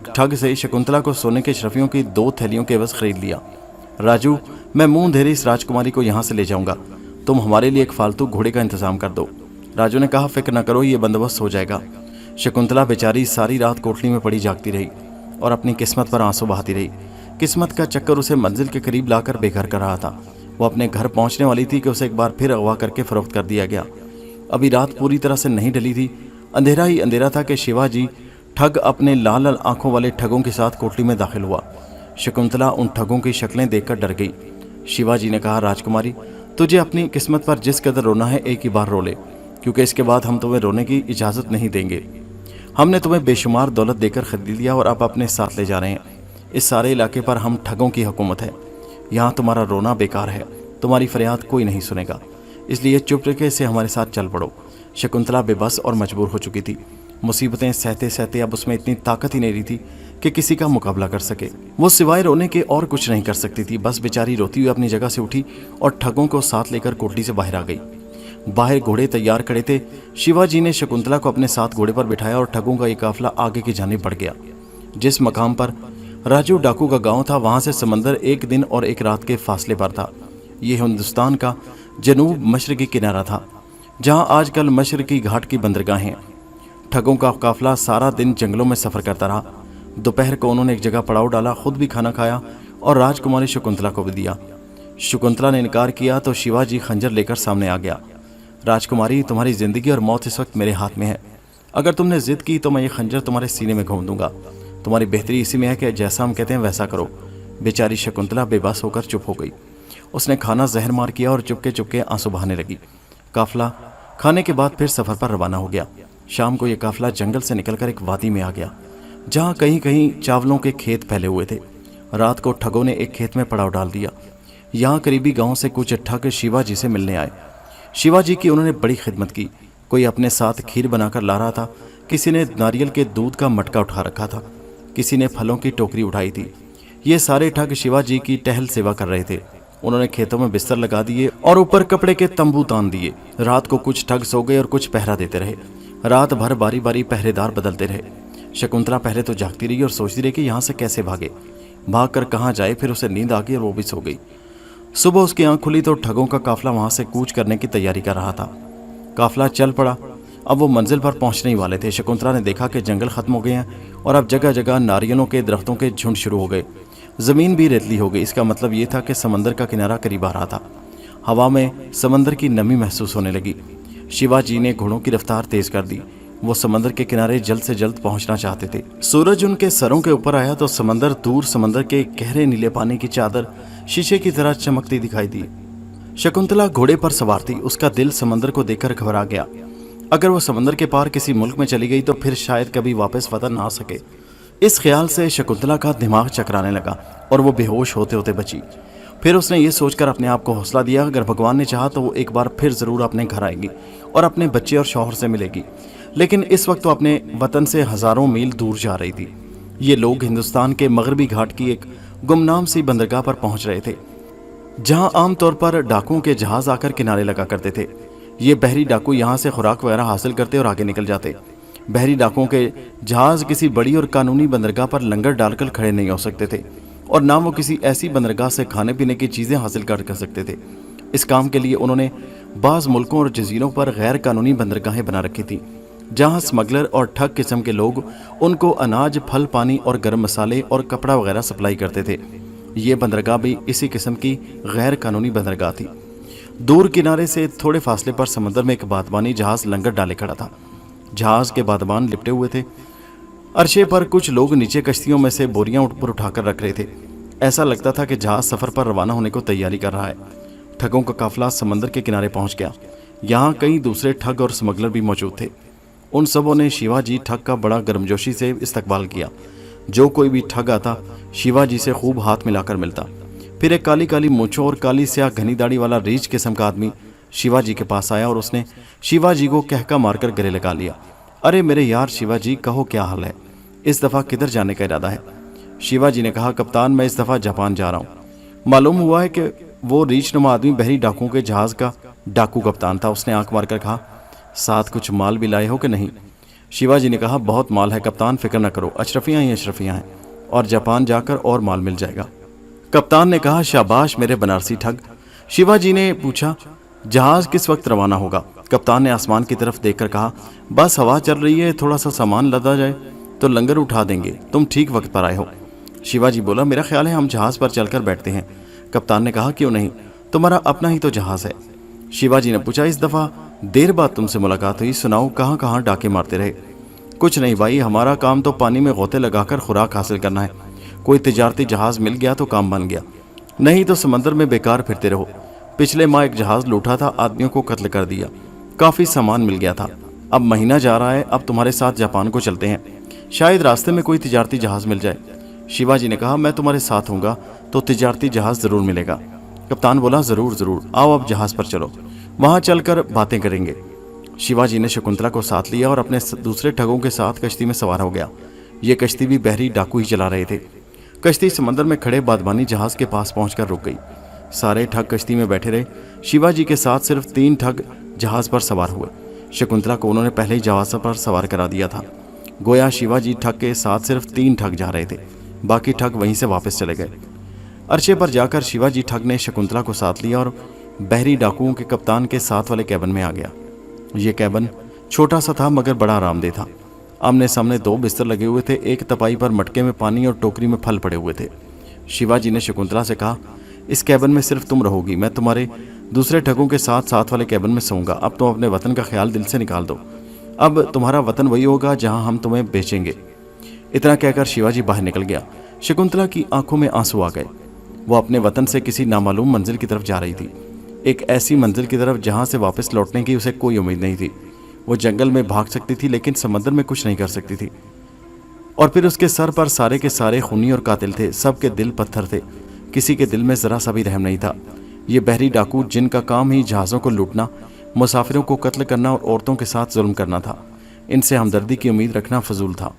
ठग से शकुंतला को सोने के अशरफियों की 2 थैलियों के एवज खरीद लिया। राजू, मैं मुंह अंधेरे इस राजकुमारी को यहाँ से ले जाऊंगा, तुम हमारे लिए एक फालतू घोड़े का इंतजाम कर दो। राजू ने कहा, फिक्र न करो, ये बंदोबस्त हो जाएगा। शकुंतला बेचारी सारी रात कोठरी में पड़ी जागती रही और अपनी किस्मत पर आंसू बहाती रही। किस्मत का चक्कर उसे मंजिल के करीब लाकर बेघर कर रहा था। वो अपने घर पहुंचने वाली थी कि उसे एक बार फिर अगवा करके फरोख्त कर दिया गया। अभी रात पूरी तरह से नहीं ढली थी। अंधेरा ही अंधेरा था कि शिवाजी ठग अपने लाल लाल आंखों वाले ठगों के साथ कोठरी में दाखिल हुआ। शकुंतला उन ठगों की शक्लें देखकर डर गई। शिवाजी ने कहा, राजकुमारी, तुझे अपनी किस्मत पर जिस कदर रोना है एक ही बार रो ले, क्योंकि इसके बाद हम तुम्हें रोने की इजाज़त नहीं देंगे। हमने तुम्हें बेशुमार दौलत देकर खरीद लिया और अब अपने साथ ले जा रहे हैं। इस सारे इलाके पर हम ठगों की हुकूमत है। यहाँ तुम्हारा रोना बेकार है, तुम्हारी फरियाद कोई नहीं सुनेगा, इसलिए चुपके से हमारे साथ चल पड़ो। शकुंतला बेबस और मजबूर हो चुकी थी। मुसीबतें सहते सहते अब उसमें इतनी ताकत ही नहीं रही थी कि किसी का मुकाबला कर सके। वो सिवाय रोने के और कुछ नहीं कर सकती थी। बस बेचारी रोती हुई अपनी जगह से उठी और ठगों को साथ लेकर कोठरी से बाहर आ गई। बाहर घोड़े तैयार खड़े थे। शिवाजी ने शकुंतला को अपने साथ घोड़े पर बिठाया और ठगों का ये काफिला आगे की जानिब बढ़ गया। जिस मकाम पर राजू डाकू का गांव था, वहां से समंदर 1 दिन और 1 रात के फासले पर था। ये हिंदुस्तान का जनूब मशरकी किनारा था, जहां आजकल मशरकी घाट की बंदरगाहें हैं। ठगों का काफिला सारा दिन जंगलों में सफ़र करता रहा। दोपहर को उन्होंने एक जगह पड़ाव डाला, खुद भी खाना खाया और राजकुमारी शकुंतला को भी दिया। शकुंतला ने इनकार किया तो शिवाजी खंजर लेकर सामने आ गया। राजकुमारी, तुम्हारी जिंदगी और मौत इस वक्त मेरे हाथ में है। अगर तुमने जिद की तो मैं ये खंजर तुम्हारे सीने में घोंप दूंगा। तुम्हारी बेहतरी इसी में है कि जैसा हम कहते हैं वैसा करो। बेचारी शकुंतला बेबस होकर चुप हो गई। उसने खाना जहर मार किया और चुपके चुपके आंसू बहाने लगी। काफिला खाने के बाद फिर सफर पर रवाना हो गया। शाम को यह काफिला जंगल से निकलकर एक वादी में आ गया जहाँ कहीं कहीं चावलों के खेत फैले हुए थे। रात को ठगों ने एक खेत में पड़ाव डाल दिया। यहाँ करीबी गांव से कुछ ठग शिवाजी से मिलने आए। शिवाजी की उन्होंने बड़ी खिदमत की। कोई अपने साथ खीर बनाकर ला रहा था, किसी ने नारियल के दूध का मटका उठा रखा था, किसी ने फलों की टोकरी उठाई थी। ये सारे ठग शिवाजी की टहल सेवा कर रहे थे। उन्होंने खेतों में बिस्तर लगा दिए और ऊपर कपड़े के तंबू तान दिए। रात को कुछ ठग सो गए और कुछ पहरा देते रहे। रात भर बारी बारी पहरेदार बदलते रहे। शकुंतला पहले तो जागती रही और सोचती रही कि यहाँ से कैसे भागे, भाग कर कहाँ जाए। फिर उसे नींद आ गई और वो भी सो गई। सुबह उसकी आंख खुली तो ठगों का काफिला वहां से कूच करने की तैयारी कर रहा था। काफिला चल पड़ा। अब वो मंजिल पर पहुंचने ही वाले थे। शकुंतला ने देखा कि जंगल खत्म हो गए हैं और अब जगह जगह नारियलों के दरख्तों के झुंड शुरू हो गए। जमीन भी रेतली हो गई। इसका मतलब ये था कि समंदर का किनारा करीब आ रहा था। हवा में समंदर की नमी महसूस होने लगी। शिवाजी ने घोड़ों की रफ्तार तेज कर दी। वो समंदर के किनारे जल्द से जल्द पहुंचना चाहते थे। सूरज उनके सरों के ऊपर आया तो समंदर दूर समंदर के गहरे नीले पानी की चादर शीशे की तरह चमकती दिखाई दी। शकुंतला घोड़े पर सवार थी। उसका दिल समंदर को देखकर घबरा गया। अगर वो समंदर के पार किसी मुल्क में चली गई तो फिर शायद कभी वापस वतन ना आ सके। इस ख्याल से शकुंतला का दिमाग चकराने लगा और वो बेहोश होते होते बची। फिर उसने ये सोचकर अपने आप को हौसला दिया, अगर भगवान ने चाहा तो वो एक बार फिर ज़रूर अपने घर आएगी और अपने बच्चे और शौहर से मिलेगी। लेकिन इस वक्त वो अपने वतन से हज़ारों मील दूर जा रही थी। ये लोग हिंदुस्तान के मगरबी घाट की एक गुमनाम सी बंदरगाह पर पहुंच रहे थे, जहां आमतौर पर डाकुओं के जहाज आकर किनारे लगा करते थे। ये बहरी डाकू यहाँ से खुराक वगैरह हासिल करते और आगे निकल जाते। बहरी डाकुओं के जहाज किसी बड़ी और कानूनी बंदरगाह पर लंगर डालकर खड़े नहीं हो सकते थे और ना वो किसी ऐसी बंदरगाह से खाने पीने की चीज़ें हासिल कर सकते थे। इस काम के लिए उन्होंने बाज़ मुल्कों और जजीरों पर गैर कानूनी बंदरगाहें बना रखी थी, जहां स्मगलर और ठग किस्म के लोग उनको अनाज, फल, पानी और गर्म मसाले और कपड़ा वगैरह सप्लाई करते थे। ये बंदरगाह भी इसी किस्म की गैर कानूनी बंदरगाह थी। दूर किनारे से थोड़े फासले पर समंदर में एक बादबानी जहाज लंगर डाले खड़ा था। जहाज के बादबान लिपटे हुए थे। अरशे पर कुछ लोग नीचे कश्तियों में से बोरियां ऊपर उठाकर रख रहे थे। ऐसा लगता था कि जहाज सफ़र पर रवाना होने को तैयारी कर रहा है। ठगों का काफिला समंदर के किनारे पहुंच गया। यहाँ कई दूसरे ठग और स्मगलर भी मौजूद थे। उन सबों ने शिवाजी ठग का बड़ा गर्मजोशी से इस्तकबाल किया। जो कोई भी ठग आता शिवाजी से खूब हाथ मिलाकर मिलता। फिर एक काली काली मूंछों और काली स्याह घनी दाढ़ी वाला रीछ किस्म का आदमी शिवाजी के पास आया और उसने शिवाजी को कहका मारकर गले लगा लिया। अरे मेरे यार शिवाजी, कहो क्या हाल है? इस दफ़ा किधर जाने का इरादा है? शिवाजी ने कहा, कप्तान मैं इस दफ़ा जापान जा रहा हूँ। मालूम हुआ है कि वो रीछनुमा आदमी बहरी डाकुओं के जहाज़ का डाकू कप्तान था। उसने आंख मारकर कहा, साथ कुछ माल भी लाए हो कि नहीं? शिवाजी ने कहा, बहुत माल है कप्तान, फिक्र न करो, अशरफियाँ ही अशरफियाँ हैं और जापान जाकर और माल मिल जाएगा। कप्तान ने कहा, शाबाश मेरे बनारसी ठग। शिवाजी ने पूछा, जहाज किस वक्त रवाना होगा? कप्तान ने आसमान की तरफ देखकर कहा, बस हवा चल रही है, थोड़ा सा सामान लदा जाए तो लंगर उठा देंगे, तुम ठीक वक्त पर आए हो। शिवाजी बोला, मेरा ख्याल है हम जहाज पर चलकर बैठते हैं। कप्तान ने कहा, क्यों नहीं, तुम्हारा अपना ही तो जहाज है। शिवाजी ने पूछा, इस दफ़ा देर बाद तुमसे मुलाकात हुई, सुनाओ कहाँ कहाँ डाके मारते रहे? कुछ नहीं भाई, हमारा काम तो पानी में गोते लगाकर खुराक हासिल करना है। कोई तिजारती जहाज मिल गया तो काम बन गया, नहीं तो समंदर में बेकार फिरते रहो। पिछले माह एक जहाज लूटा था, आदमियों को कत्ल कर दिया, काफ़ी सामान मिल गया था। अब महीना जा रहा है, अब तुम्हारे साथ जापान को चलते हैं, शायद रास्ते में कोई तिजारती जहाज मिल जाए। शिवाजी ने कहा, मैं तुम्हारे साथ हूँगा तो तिजारती जहाज ज़रूर मिलेगा। कप्तान बोला, ज़रूर ज़रूर, आओ अब जहाज़ पर चलो, वहाँ चलकर बातें करेंगे। शिवाजी ने शकुंतला को साथ लिया और अपने दूसरे ठगों के साथ कश्ती में सवार हो गया। ये कश्ती भी बहरी डाकू ही चला रहे थे। कश्ती समंदर में खड़े बादबानी जहाज़ के पास पहुंचकर रुक गई। सारे ठग कश्ती में बैठे रहे। शिवाजी के साथ सिर्फ 3 ठग जहाज़ पर सवार हुए। शकुंतला को उन्होंने पहले ही जहाज़ पर सवार करा दिया था। गोया शिवाजी ठग के साथ सिर्फ 3 ठग जा रहे थे, बाकी ठग वहीं से वापस चले गए। अरशे पर जाकर शिवाजी ठग ने शकुंतला को साथ लिया और बहरी डाकुओं के कप्तान के साथ वाले कैबिन में आ गया। ये कैबिन छोटा सा था मगर बड़ा आरामदेह था। आमने सामने 2 बिस्तर लगे हुए थे। एक तपाई पर मटके में पानी और टोकरी में फल पड़े हुए थे। शिवाजी ने शकुंतला से कहा, इस कैबिन में सिर्फ तुम रहोगी, मैं तुम्हारे दूसरे ठगों के साथ साथ वाले कैबिन में सोऊंगा। अब तुम अपने वतन का ख्याल दिल से निकाल दो, अब तुम्हारा वतन वही होगा जहां हम तुम्हें बेचेंगे। इतना कहकर शिवाजी बाहर निकल गया। शकुंतला की आंखों में आंसू आ गए। वो अपने वतन से किसी नामालूम मंजिल की तरफ जा रही थी, एक ऐसी मंजिल की तरफ जहां से वापस लौटने की उसे कोई उम्मीद नहीं थी। वो जंगल में भाग सकती थी लेकिन समंदर में कुछ नहीं कर सकती थी। और फिर उसके सर पर सारे के सारे खूनी और कातिल थे, सबके दिल पत्थर थे, किसी के दिल में जरा सा भी रहम नहीं था। ये बहरी डाकू जिनका काम ही जहाज़ों को लूटना, मुसाफिरों को कत्ल करना और औरतों के साथ जुल्म करना था, इनसे हमदर्दी की उम्मीद रखना फजूल था।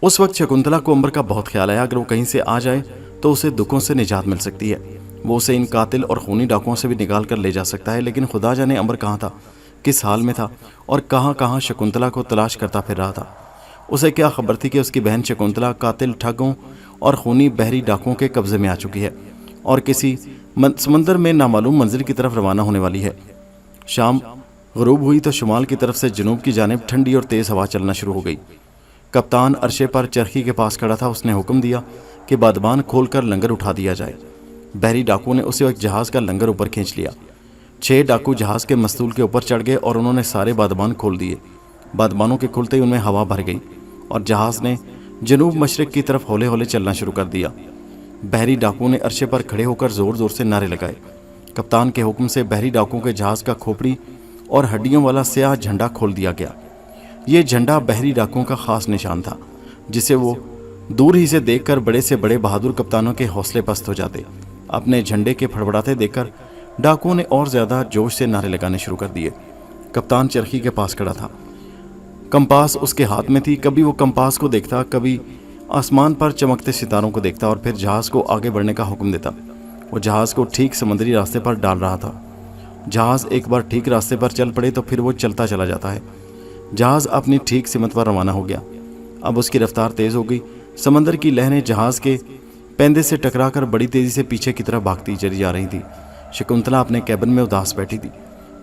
उस वक्त शकुंतला को अंबर का बहुत ख्याल आया, अगर वो कहीं से आ जाए तो उसे दुखों से निजात मिल सकती है। वो उसे इन कातिल और खूनी डाकुओं से भी निकाल कर ले जा सकता है। लेकिन खुदा जाने अंबर कहाँ था, किस हाल में था और कहाँ कहाँ शकुंतला को तलाश करता फिर रहा था। उसे क्या खबर थी कि उसकी बहन शकुंतला कातिल, ठगों और खूनी बहरी डाकुओं के कब्जे में आ चुकी है और किसी समंदर में नामालूम मंजिल की तरफ रवाना होने वाली है। शाम गुरूब हुई तो शुमाल की तरफ से जनूब की जानिब ठंडी और तेज़ हवा चलना शुरू हो गई। कप्तान अरशे पर चरखी के पास खड़ा था। उसने हुक्म दिया कि बादबान खोलकर लंगर उठा दिया जाए। बहरी डाकू ने उसी वक्त जहाज़ का लंगर ऊपर खींच लिया। 6 डाकू जहाज़ के मस्तूल के ऊपर चढ़ गए और उन्होंने सारे बादबान खोल दिए। बादबानों के खुलते ही उनमें हवा भर गई और जहाज़ ने जनूब मशरिक की तरफ हौले हौले चलना शुरू कर दिया। बहरी डाकू ने अरशे पर खड़े होकर ज़ोर ज़ोर से नारे लगाए। कप्तान के हुक्म से बहरी डाकुओं के जहाज़ का खोपड़ी और हड्डियों वाला स्याह झंडा खोल दिया गया। ये झंडा बहरी डाकुओं का ख़ास निशान था, जिसे वो दूर ही से देखकर बड़े से बड़े बहादुर कप्तानों के हौसले पस्त हो जाते। अपने झंडे के फड़फड़ाते देखकर डाकुओं ने और ज़्यादा जोश से नारे लगाने शुरू कर दिए। कप्तान चरखी के पास खड़ा था, कंपास उसके हाथ में थी। कभी वो कंपास को देखता, कभी आसमान पर चमकते सितारों को देखता और फिर जहाज़ को आगे बढ़ने का हुक्म देता। वो जहाज़ को ठीक समुद्री रास्ते पर डाल रहा था। जहाज़ एक बार ठीक रास्ते पर चल पड़े तो फिर वो चलता चला जाता है। जहाज़ अपनी ठीक सिमत पर रवाना हो गया। अब उसकी रफ्तार तेज़ हो गई। समंदर की लहरें जहाज़ के पेंदे से टकराकर बड़ी तेज़ी से पीछे की तरफ भागती चली जा रही थी। शकुंतला अपने कैबिन में उदास बैठी थी।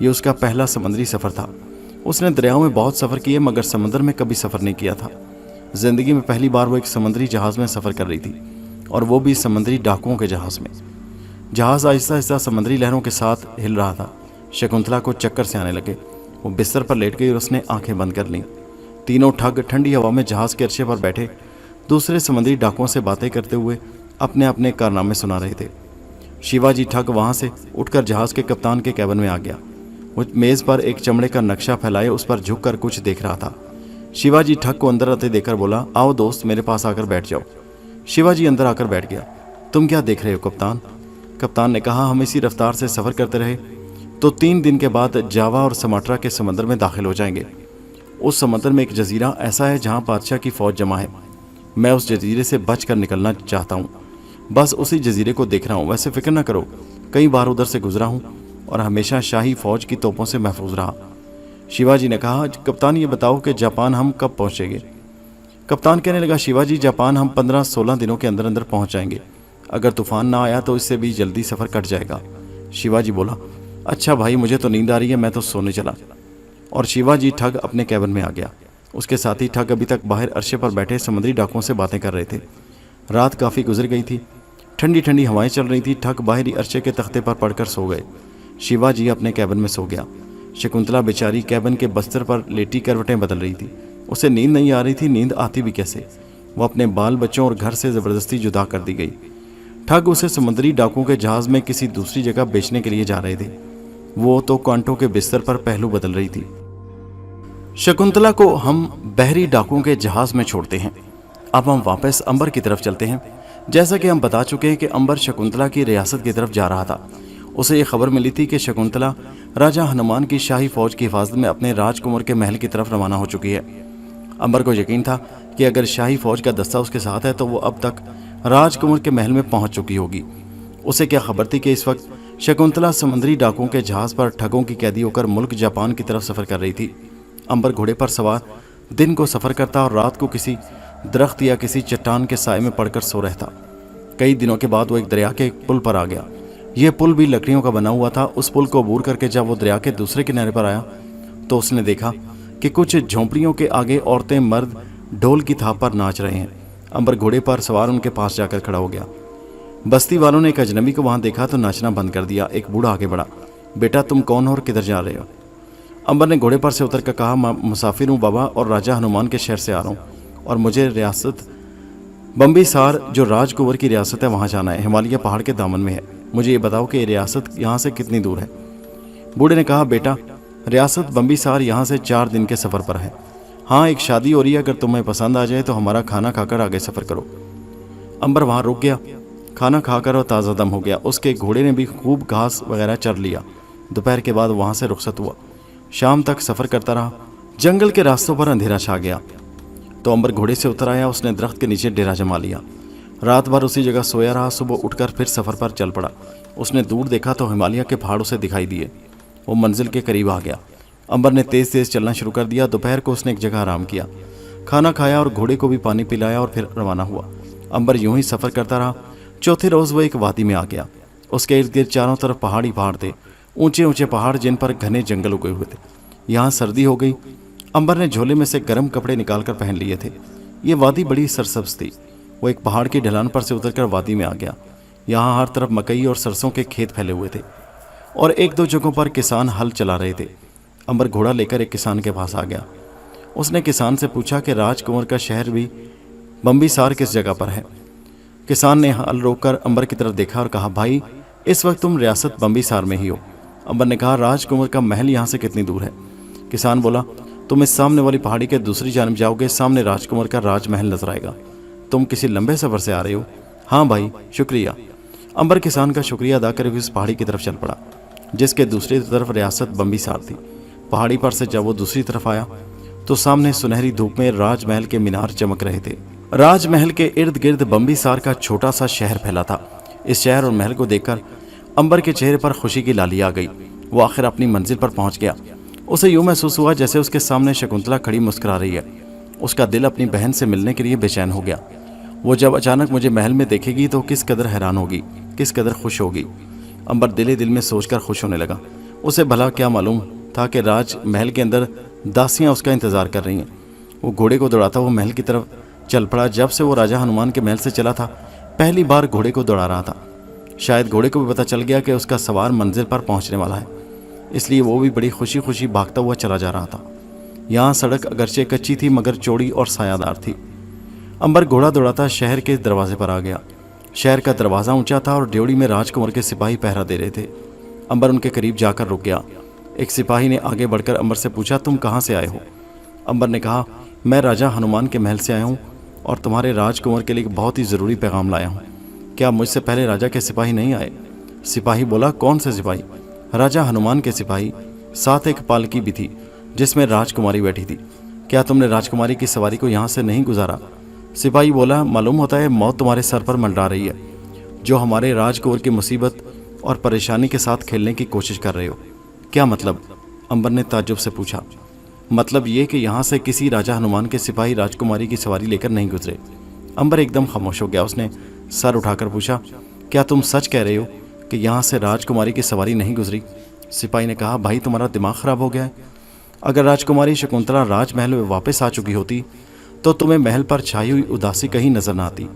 ये उसका पहला समुद्री सफ़र था। उसने दरियाओं में बहुत सफ़र किए मगर समंदर में कभी सफ़र नहीं किया था। ज़िंदगी में पहली बार वो एक समुद्री जहाज़ में सफ़र कर रही थी, और वो भी समुद्री डाकुओं के जहाज़ में। जहाज़ आहिस्ता आहिस्ता समुद्री लहरों के साथ हिल रहा था। शकुंतला को चक्कर से आने लगे। वो बिस्तर पर लेट गई और उसने आंखें बंद कर लीं। तीनों ठग ठंडी हवा में जहाज़ के अर्शे पर बैठे दूसरे समुद्री डाकुओं से बातें करते हुए अपने अपने कारनामे सुना रहे थे। शिवाजी ठग वहाँ से उठकर जहाज़ के कप्तान के कैबिन में आ गया। वो मेज़ पर एक चमड़े का नक्शा फैलाए उस पर झुककर कुछ देख रहा था। शिवाजी ठग को अंदर आते देखकर बोला, आओ दोस्त, मेरे पास आकर बैठ जाओ। शिवाजी अंदर आकर बैठ गया। तुम क्या देख रहे हो कप्तान? कप्तान ने कहा, हम इसी रफ्तार से सफ़र करते रहे तो 3 दिन के बाद जावा और समाट्रा के समंदर में दाखिल हो जाएंगे। उस समंदर में एक जजीरा ऐसा है जहाँ बादशाह की फ़ौज जमा है। मैं उस जजीरे से बच कर निकलना चाहता हूँ, बस उसी जजीरे को देख रहा हूँ। वैसे फ़िक्र न करो, कई बार उधर से गुजरा हूँ और हमेशा शाही फ़ौज की तोपों से महफूज रहा। शिवाजी ने कहा, कप्तान ये बताओ कि जापान हम कब पहुँचेंगे? कप्तान कहने लगा, शिवाजी जापान हम 15-16 दिनों के अंदर अंदर पहुँच जाएंगे। अगर तूफ़ान ना आया तो इससे भी जल्दी सफ़र कट जाएगा। शिवाजी बोला, अच्छा भाई, मुझे तो नींद आ रही है, मैं तो सोने चला। और शिवाजी ठग अपने कैबिन में आ गया। उसके साथी ठग अभी तक बाहर अरशे पर बैठे समुद्री डाकुओं से बातें कर रहे थे। रात काफ़ी गुजर गई थी, ठंडी ठंडी हवाएं चल रही थी। ठग बाहरी अरशे के तख्ते पर पड़कर सो गए। शिवाजी अपने कैबिन में सो गया। शकुंतला बेचारी कैबिन के बस्तर पर लेटी करवटें बदल रही थी। उसे नींद नहीं आ रही थी, नींद आती भी कैसे? वो अपने बाल बच्चों और घर से ज़बरदस्ती जुदा कर दी गई। ठग उसे समुद्री डाकुओं के जहाज़ में किसी दूसरी जगह बेचने के लिए जा रहे थे। वो तो कांटों के बिस्तर पर पहलू बदल रही थी। शकुंतला को हम बहरी डाकुओं के जहाज़ में छोड़ते हैं। अब हम वापस अंबर की तरफ चलते हैं। जैसा कि हम बता चुके हैं कि अंबर शकुंतला की रियासत की तरफ जा रहा था। उसे ये खबर मिली थी कि शकुंतला राजा हनुमान की शाही फौज की हिफाजत में अपने राजकुमार के महल की तरफ रवाना हो चुकी है। अंबर को यकीन था कि अगर शाही फौज का दस्ता उसके साथ है तो वो अब तक राजकुमार के महल में पहुंच चुकी होगी। उसे क्या खबर थी कि इस वक्त शकुंतला समुद्री डाकुओं के जहाज़ पर ठगों की कैदी होकर मुल्क जापान की तरफ सफ़र कर रही थी। अंबर घोड़े पर सवार दिन को सफ़र करता और रात को किसी दरख्त या किसी चट्टान के साए में पड़कर सो रहता। कई दिनों के बाद वो एक दरिया के पुल पर आ गया। यह पुल भी लकड़ियों का बना हुआ था। उस पुल को अबूर करके जब वो दरिया के दूसरे किनारे पर आया तो उसने देखा कि कुछ झोंपड़ियों के आगे औरतें मर्द ढोल की थाप पर नाच रहे हैं। अंबर घोड़े पर सवार उनके पास जाकर खड़ा हो गया। बस्ती वालों ने एक अजनबी को वहां देखा तो नाचना बंद कर दिया। एक बूढ़ा आगे बढ़ा, बेटा तुम कौन हो और किधर जा रहे हो? अंबर ने घोड़े पर से उतर कर कहा, मुसाफिर हूँ बाबा और राजा हनुमान के शहर से आ रहा हूँ और मुझे रियासत बम्बीसार जो राजकुंवर की रियासत है वहाँ जाना है। हिमालय पहाड़ के दामन में है। मुझे ये बताओ कि ये रियासत यहाँ से कितनी दूर है? बूढ़े ने कहा, बेटा रियासत बम्बीसार यहाँ से 4 दिन के सफ़र पर है। हाँ, एक शादी हो रही है, अगर तुम्हें पसंद आ जाए तो हमारा खाना खाकर आगे सफ़र करो। अंबर वहाँ रुक गया, खाना खाकर और ताज़ा दम हो गया। उसके घोड़े ने भी खूब घास वगैरह चर लिया। दोपहर के बाद वहाँ से रुखसत हुआ। शाम तक सफ़र करता रहा। जंगल के रास्तों पर अंधेरा छा गया तो अंबर घोड़े से उतर आया। उसने दरख्त के नीचे डेरा जमा लिया। रात भर उसी जगह सोया रहा। सुबह उठकर फिर सफ़र पर चल पड़ा। उसने दूर देखा तो हिमालय के पहाड़ उसे दिखाई दिए। वो मंजिल के करीब आ गया। अंबर ने तेज़ तेज़ चलना शुरू कर दिया। दोपहर को उसने एक जगह आराम किया, खाना खाया और घोड़े को भी पानी पिलाया और फिर रवाना हुआ। अंबर यूं ही सफ़र करता रहा। चौथे रोज़ वो एक वादी में आ गया। उसके इर्द गिर्द चारों तरफ पहाड़ी पहाड़ थे, ऊंचे ऊंचे पहाड़ जिन पर घने जंगल उगे हुए थे। यहाँ सर्दी हो गई। अंबर ने झोले में से गर्म कपड़े निकालकर पहन लिए थे। ये वादी बड़ी सरसब्ज थी। वो एक पहाड़ की ढलान पर से उतरकर वादी में आ गया। यहाँ हर तरफ मकई और सरसों के खेत फैले हुए थे और एक दो जगहों पर किसान हल चला रहे थे। अंबर घोड़ा लेकर एक किसान के पास आ गया। उसने किसान से पूछा कि राजकुंवर का शहर भी बम्बीसार किस जगह पर है? किसान ने हल रोककर अंबर की तरफ देखा और कहा, भाई इस वक्त तुम रियासत बम्बीसार में ही हो। अंबर ने कहा, राजकुंवर का महल यहाँ से कितनी दूर है? किसान बोला, तुम इस सामने वाली पहाड़ी के दूसरी जानब जाओगे, सामने राजकुंवर का राजमहल नजर आएगा। तुम किसी लंबे सफ़र से आ रहे हो? हाँ भाई, शुक्रिया। अंबर किसान का शुक्रिया अदा करके उस पहाड़ी की तरफ चल पड़ा जिसके दूसरी तरफ रियासत बम्बीसार थी। पहाड़ी पर से जब वो दूसरी तरफ आया तो सामने सुनहरी धूप में राजमहल के मीनार चमक रहे थे। राजमहल के इर्द गिर्द बम्बीसार का छोटा सा शहर फैला था। इस शहर और महल को देखकर अंबर के चेहरे पर खुशी की लाली आ गई। वो आखिर अपनी मंजिल पर पहुंच गया। उसे यूं महसूस हुआ जैसे उसके सामने शकुंतला खड़ी मुस्कुरा रही है। उसका दिल अपनी बहन से मिलने के लिए बेचैन हो गया। वो जब अचानक मुझे महल में देखेगी तो किस कदर हैरान होगी, किस कदर खुश होगी। अंबर दिले दिल में सोचकर खुश होने लगा। उसे भला क्या मालूम था कि राजमहल के अंदर दासियां उसका इंतजार कर रही हैं। वो घोड़े को दौड़ाता वो महल की तरफ चल पड़ा। जब से वो राजा हनुमान के महल से चला था पहली बार घोड़े को दौड़ा रहा था। शायद घोड़े को भी पता चल गया कि उसका सवार मंजिल पर पहुंचने वाला है, इसलिए वो भी बड़ी खुशी खुशी भागता हुआ चला जा रहा था। यहाँ सड़क अगरचे कच्ची थी मगर चौड़ी और सायादार थी। अंबर घोड़ा दौड़ाता शहर के दरवाजे पर आ गया। शहर का दरवाज़ा ऊंचा था और ड्योढ़ी में राजकुंवर के सिपाही पहरा दे रहे थे। अंबर उनके करीब जाकर रुक गया। एक सिपाही ने आगे बढ़कर अंबर से पूछा, तुम कहाँ से आए हो? अंबर ने कहा, मैं राजा हनुमान के महल से आया हूँ और तुम्हारे राजकुंवर के लिए एक बहुत ही ज़रूरी पैगाम लाया हूँ। क्या मुझसे पहले राजा के सिपाही नहीं आए? सिपाही बोला, कौन से सिपाही? राजा हनुमान के सिपाही, साथ एक पालकी भी थी जिसमें राजकुमारी बैठी थी। क्या तुमने राजकुमारी की सवारी को यहाँ से नहीं गुजारा? सिपाही बोला, मालूम होता है मौत तुम्हारे सर पर मंडरा रही है, जो हमारे राजकुंवर की मुसीबत और परेशानी के साथ खेलने की कोशिश कर रहे हो। क्या मतलब? अंबर ने ताज्जुब से पूछा। मतलब ये कि यहाँ से किसी राजा हनुमान के सिपाही राजकुमारी की सवारी लेकर नहीं गुजरे। अंबर एकदम खामोश हो गया। उसने सर उठाकर पूछा, क्या तुम सच कह रहे हो कि यहाँ से राजकुमारी की सवारी नहीं गुजरी? सिपाही ने कहा, भाई तुम्हारा दिमाग ख़राब हो गया है। अगर राजकुमारी शकुंतला राजमहल में वापस आ चुकी होती तो तुम्हें महल पर छाई हुई उदासी कहीं नजर न आती।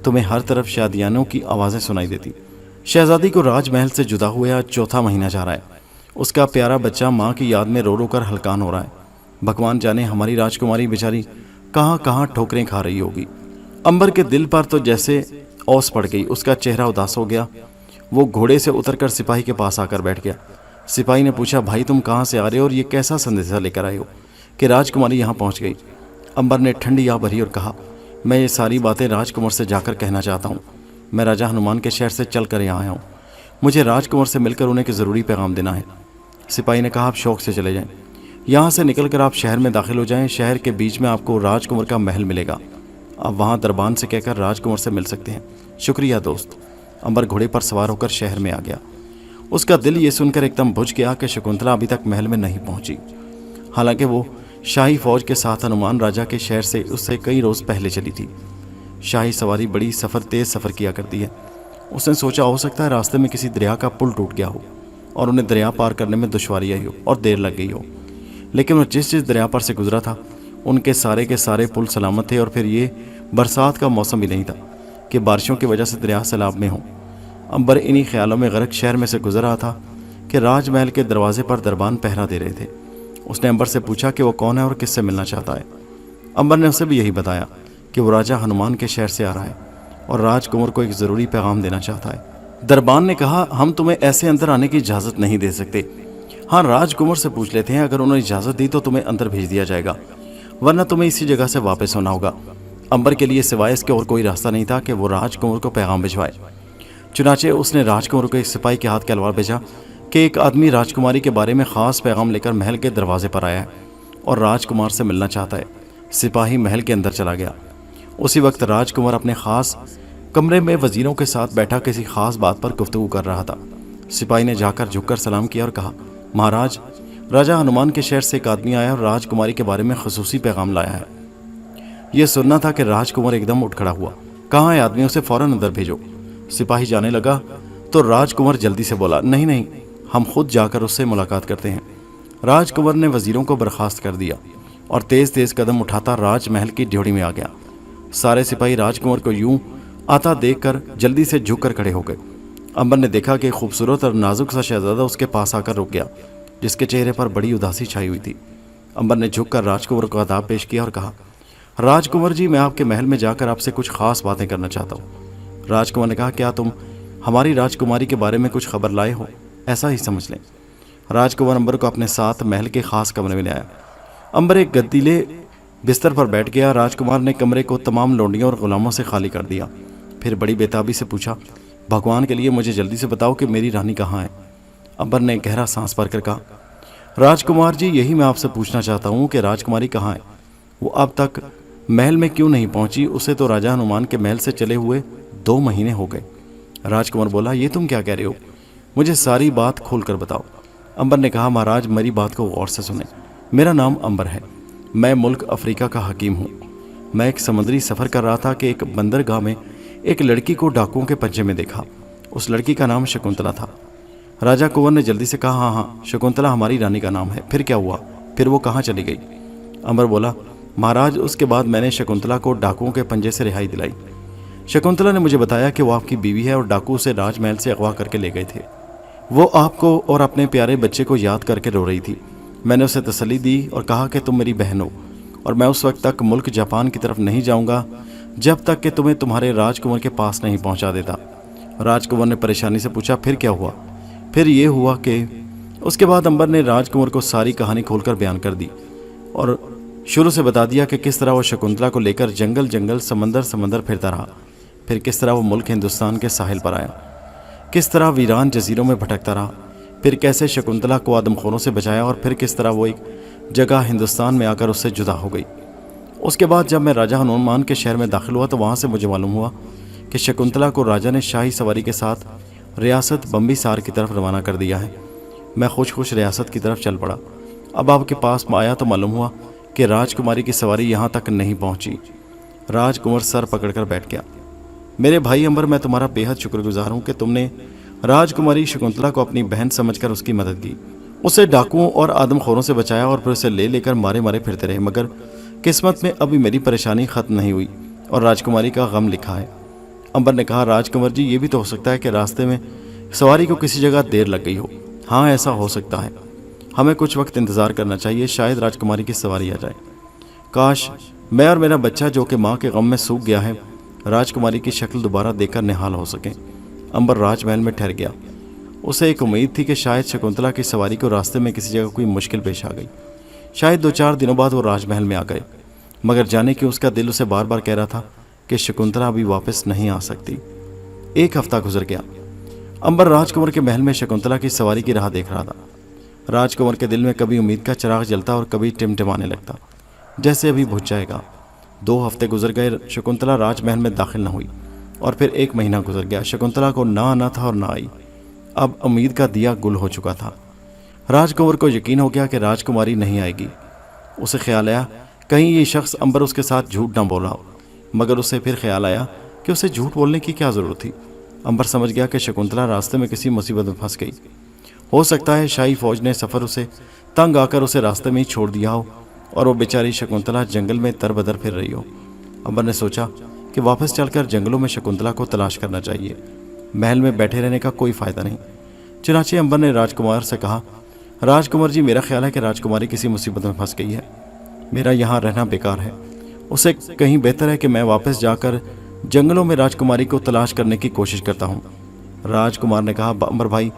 तुम्हें हर तरफ शादियानों की आवाज़ें सुनाई देती। शहजादी को राजमहल से जुदा हुए आज 4था महीना जा रहा है। उसका प्यारा बच्चा माँ की याद में रो रो कर हलकान हो रहा है। भगवान जाने हमारी राजकुमारी बेचारी कहाँ कहाँ ठोकरें खा रही होगी। अंबर के दिल पर तो जैसे ओस पड़ गई। उसका चेहरा उदास हो गया। वो घोड़े से उतरकर सिपाही के पास आकर बैठ गया। सिपाही ने पूछा, भाई तुम कहाँ से आ रहे हो और ये कैसा संदेशा लेकर आए हो कि राजकुमारी यहाँ पहुँच गई? अंबर ने ठंडी आह भरी और कहा, मैं ये सारी बातें राजकुंवर से जाकर कहना चाहता हूँ। मैं राजा हनुमान के शहर से चल कर यहाँ आया हूँ। मुझे राजकुंवर से मिलकर उन्हें एक ज़रूरी पैगाम देना है। सिपाही ने कहा, आप शौक से चले जाएं। यहाँ से निकलकर आप शहर में दाखिल हो जाएं। शहर के बीच में आपको राजकुंवर का महल मिलेगा। आप वहाँ दरबान से कहकर राजकुंवर से मिल सकते हैं। शुक्रिया दोस्त। अंबर घोड़े पर सवार होकर शहर में आ गया। उसका दिल ये सुनकर एकदम बुझ गया कि शकुंतला अभी तक महल में नहीं पहुंची। हालांकि वो शाही फौज के साथ हनुमान राजा के शहर से उससे कई रोज़ पहले चली थी। शाही सवारी बड़ी तेज़ सफ़र किया करती है। उसने सोचा हो सकता है रास्ते में किसी दरिया का पुल टूट गया हो और उन्हें दरिया पार करने में दुश्वारी आई हो और देर लग गई हो। लेकिन वो जिस दरिया पर से गुजरा था उनके सारे के सारे पुल सलामत थे और फिर ये बरसात का मौसम भी नहीं था। کہ بارشوں کی وجہ سے دریا سیلاب میں ہوں۔ امبر انہی خیالوں میں غرق شہر میں سے گزر رہا تھا کہ راج محل کے دروازے پر دربان پہرا دے رہے تھے۔ اس نے امبر سے پوچھا کہ وہ کون ہے اور کس سے ملنا چاہتا ہے۔ امبر نے اسے بھی یہی بتایا کہ وہ راجہ ہنومان کے شہر سے آ رہا ہے اور راج کنور کو ایک ضروری پیغام دینا چاہتا ہے۔ دربان نے کہا، ہم تمہیں ایسے اندر آنے کی اجازت نہیں دے سکتے۔ ہاں، راج کنور سے پوچھ لیتے ہیں، اگر انہوں نے اجازت دی تو تمہیں اندر بھیج دیا جائے گا، ورنہ تمہیں اسی جگہ سے واپس ہونا ہوگا۔ امبر کے لیے سوائے اس کے اور کوئی راستہ نہیں تھا کہ وہ راج کنور کو پیغام بھجوائے۔ چنانچہ اس نے راج کنور کو ایک سپاہی کے ہاتھ تلوار بھیجا کہ ایک آدمی راجکماری کے بارے میں خاص پیغام لے کر محل کے دروازے پر آیا ہے اور راج کمار سے ملنا چاہتا ہے۔ سپاہی محل کے اندر چلا گیا۔ اسی وقت راج کمار اپنے خاص کمرے میں وزیروں کے ساتھ بیٹھا کسی خاص بات پر گفتگو کر رہا تھا۔ سپاہی نے جا کر جھک کر سلام کیا اور کہا، مہاراج، راجہ ہنومان کے شہر سے ایک آدمی آیا اور راج کماری کے بارے میں خصوصی پیغام لایا ہے۔ یہ سننا تھا کہ راج کمار ایک دم اٹھ کھڑا ہوا۔ کہاں ہے آدمی؟ اسے فوراً اندر بھیجو۔ سپاہی جانے لگا تو راج کمار جلدی سے بولا، نہیں، ہم خود جا کر اس سے ملاقات کرتے ہیں۔ راج کنور نے وزیروں کو برخاست کر دیا اور تیز تیز قدم اٹھاتا راج محل کی ڈیوڑی میں آ گیا۔ سارے سپاہی راج کنور کو یوں آتا دیکھ کر جلدی سے جھک کر کھڑے ہو گئے۔ امبر نے دیکھا کہ خوبصورت اور نازک سا شہزادہ اس کے پاس آ کر رک گیا، جس کے چہرے پر بڑی اداسی چھائی ہوئی تھی۔ امبر نے جھک کر راج کنور کو آداب پیش کیا اور کہا، راج کنور جی، میں آپ کے محل میں جا کر آپ سے کچھ خاص باتیں کرنا چاہتا ہوں۔ راج کنور نے کہا، کیا تم ہماری راج کماری کے بارے میں کچھ خبر لائے ہو؟ ایسا ہی سمجھ لیں۔ راج کنور امبر کو اپنے ساتھ محل کے خاص کمرے میں لے آیا۔ امبر ایک گدیلے بستر پر بیٹھ گیا۔ راج کمار نے کمرے کو تمام لونڈیوں اور غلاموں سے خالی کر دیا، پھر بڑی بےتابی سے پوچھا، بھگوان کے لیے مجھے جلدی سے بتاؤ کہ میری رانی کہاں ہے؟ امبر نے گہرا سانس بھر کر کہا، راج کمار جی، یہی میں آپ سے پوچھنا چاہتا ہوں کہ راج کماری کہاں ہے؟ وہ اب تک محل میں کیوں نہیں پہنچی؟ اسے تو راجہ ہنومان کے محل سے چلے ہوئے 2 مہینے ہو گئے۔ راج کمار بولا، یہ تم کیا کہہ رہے ہو؟ مجھے ساری بات کھول کر بتاؤ۔ امبر نے کہا، مہاراج، میری بات کو غور سے سنیں۔ میرا نام امبر ہے، میں ملک افریقہ کا حکیم ہوں۔ میں ایک سمندری سفر کر رہا تھا کہ ایک بندرگاہ میں ایک لڑکی کو ڈاکوؤں کے پنجے میں دیکھا۔ اس لڑکی کا نام شکنتلا تھا۔ راجہ کنور نے جلدی سے کہا، ہاں، شکنتلا ہماری رانی کا نام ہے۔ پھر کیا ہوا؟ پھر وہ کہاں چلی گئی؟ امبر بولا، مہاراج، اس کے بعد میں نے شکنتلا کو ڈاکوؤں کے پنجے سے رہائی دلائی۔ شکنتلا نے مجھے بتایا کہ وہ آپ کی بیوی ہے اور ڈاکو اسے راج محل سے اغوا کر کے لے گئے تھے۔ وہ آپ کو اور اپنے پیارے بچے کو یاد کر کے رو رہی تھی۔ میں نے اسے تسلی دی اور کہا کہ تم میری بہن ہو اور میں اس وقت تک ملک جاپان کی طرف نہیں جاؤں گا جب تک کہ تمہیں تمہارے راج کنور کے پاس نہیں پہنچا دیتا۔ راج کنور نے پریشانی سے پوچھا، پھر کیا ہوا؟ پھر یہ ہوا کہ اس کے بعد امبر نے راج کنور کو ساری کہانی کھول کر بیان کر دی اور شروع سے بتا دیا کہ کس طرح وہ شکنتلا کو لے کر جنگل سمندر پھرتا رہا، پھر کس طرح وہ ملک ہندوستان کے ساحل پر آیا، کس طرح ویران جزیروں میں بھٹکتا رہا، پھر کیسے شکنتلا کو آدم خوروں سے بچایا اور پھر کس طرح وہ ایک جگہ ہندوستان میں آ کر اس سے جدا ہو گئی۔ اس کے بعد جب میں راجہ ہنومان کے شہر میں داخل ہوا تو وہاں سے مجھے معلوم ہوا کہ شکنتلا کو راجہ نے شاہی سواری کے ساتھ ریاست بمبی سار کی طرف روانہ کر دیا ہے۔ میں خوش ریاست کی طرف چل پڑا۔ اب آپ کے پاس میں آیا تو معلوم ہوا کہ راج کماری کی سواری یہاں تک نہیں پہنچی۔ راج کنور سر پکڑ کر بیٹھ گیا۔ میرے بھائی امبر، میں تمہارا بے حد شکر گزار ہوں کہ تم نے راج کماری شکنتلا کو اپنی بہن سمجھ کر اس کی مدد کی، اسے ڈاکوؤں اور آدم خوروں سے بچایا اور پھر اسے لے کر مارے پھرتے رہے، مگر قسمت میں ابھی میری پریشانی ختم نہیں ہوئی اور راج کماری کا غم لکھا ہے۔ امبر نے کہا، راج کنور جی، یہ بھی تو ہو سکتا ہے کہ راستے میں سواری کو کسی جگہ دیر لگ گئی ہو۔ ہاں، ایسا ہو سکتا ہے، ہمیں کچھ وقت انتظار کرنا چاہیے، شاید راج کماری کی سواری آ جائے۔ کاش میں اور میرا بچہ جو کہ ماں کے غم میں سوکھ گیا ہے راج کماری کی شکل دوبارہ دیکھ کر نہال ہو سکیں۔ امبر راج محل میں ٹھہر گیا۔ اسے ایک امید تھی کہ شاید شکنتلا کی سواری کو راستے میں کسی جگہ کوئی مشکل پیش آ گئی، شاید 2-4 دنوں بعد وہ راج محل میں آ گئے، مگر جانے کہ اس کا دل اسے بار بار کہہ رہا تھا کہ شکنتلا ابھی واپس نہیں آ سکتی۔ 1 ہفتہ گزر گیا۔ امبر راج کنور کے محل میں شکنتلا کی سواری کی راہ دیکھ رہا تھا۔ راج کنور کے دل میں کبھی امید کا چراغ جلتا اور کبھی ٹمٹمانے لگتا، جیسے ابھی بجھ جائے گا۔ 2 ہفتے گزر گئے، شکنتلا راج محل میں داخل نہ ہوئی، اور پھر 1 مہینہ گزر گیا۔ شکنتلا کو نہ آنا تھا اور نہ آئی۔ اب امید کا دیا گل ہو چکا تھا۔ راج کنور کو یقین ہو گیا کہ راج کماری نہیں آئے گی۔ اسے خیال آیا کہیں یہ شخص امبر اس کے ساتھ جھوٹ نہ بولا ہو، مگر اسے پھر خیال آیا کہ اسے جھوٹ بولنے کی کیا ضرورت تھی۔ امبر سمجھ گیا کہ شکنتلا راستے میں کسی مصیبت میں پھنس گئی۔ ہو سکتا ہے شاہی فوج نے سفر اسے تنگ آ کر اسے راستے میں ہی چھوڑ دیا ہو اور وہ بیچاری شکنتلا جنگل میں تر بدر پھر رہی ہو۔ امبر نے سوچا کہ واپس چل کر جنگلوں میں شکنتلا کو تلاش کرنا چاہیے، محل میں بیٹھے رہنے کا کوئی فائدہ نہیں۔ چنانچہ امبر نے راجکمار سے کہا، راجکمار جی، میرا خیال ہے کہ راجکماری کسی مصیبت میں پھنس گئی ہے، میرا یہاں رہنا بیکار ہے، اسے کہیں بہتر ہے کہ میں واپس جا کر جنگلوں میں راجکماری کو تلاش کرنے کی کوشش کرتا ہوں۔ راجکمار نے کہا، امبر بھائی،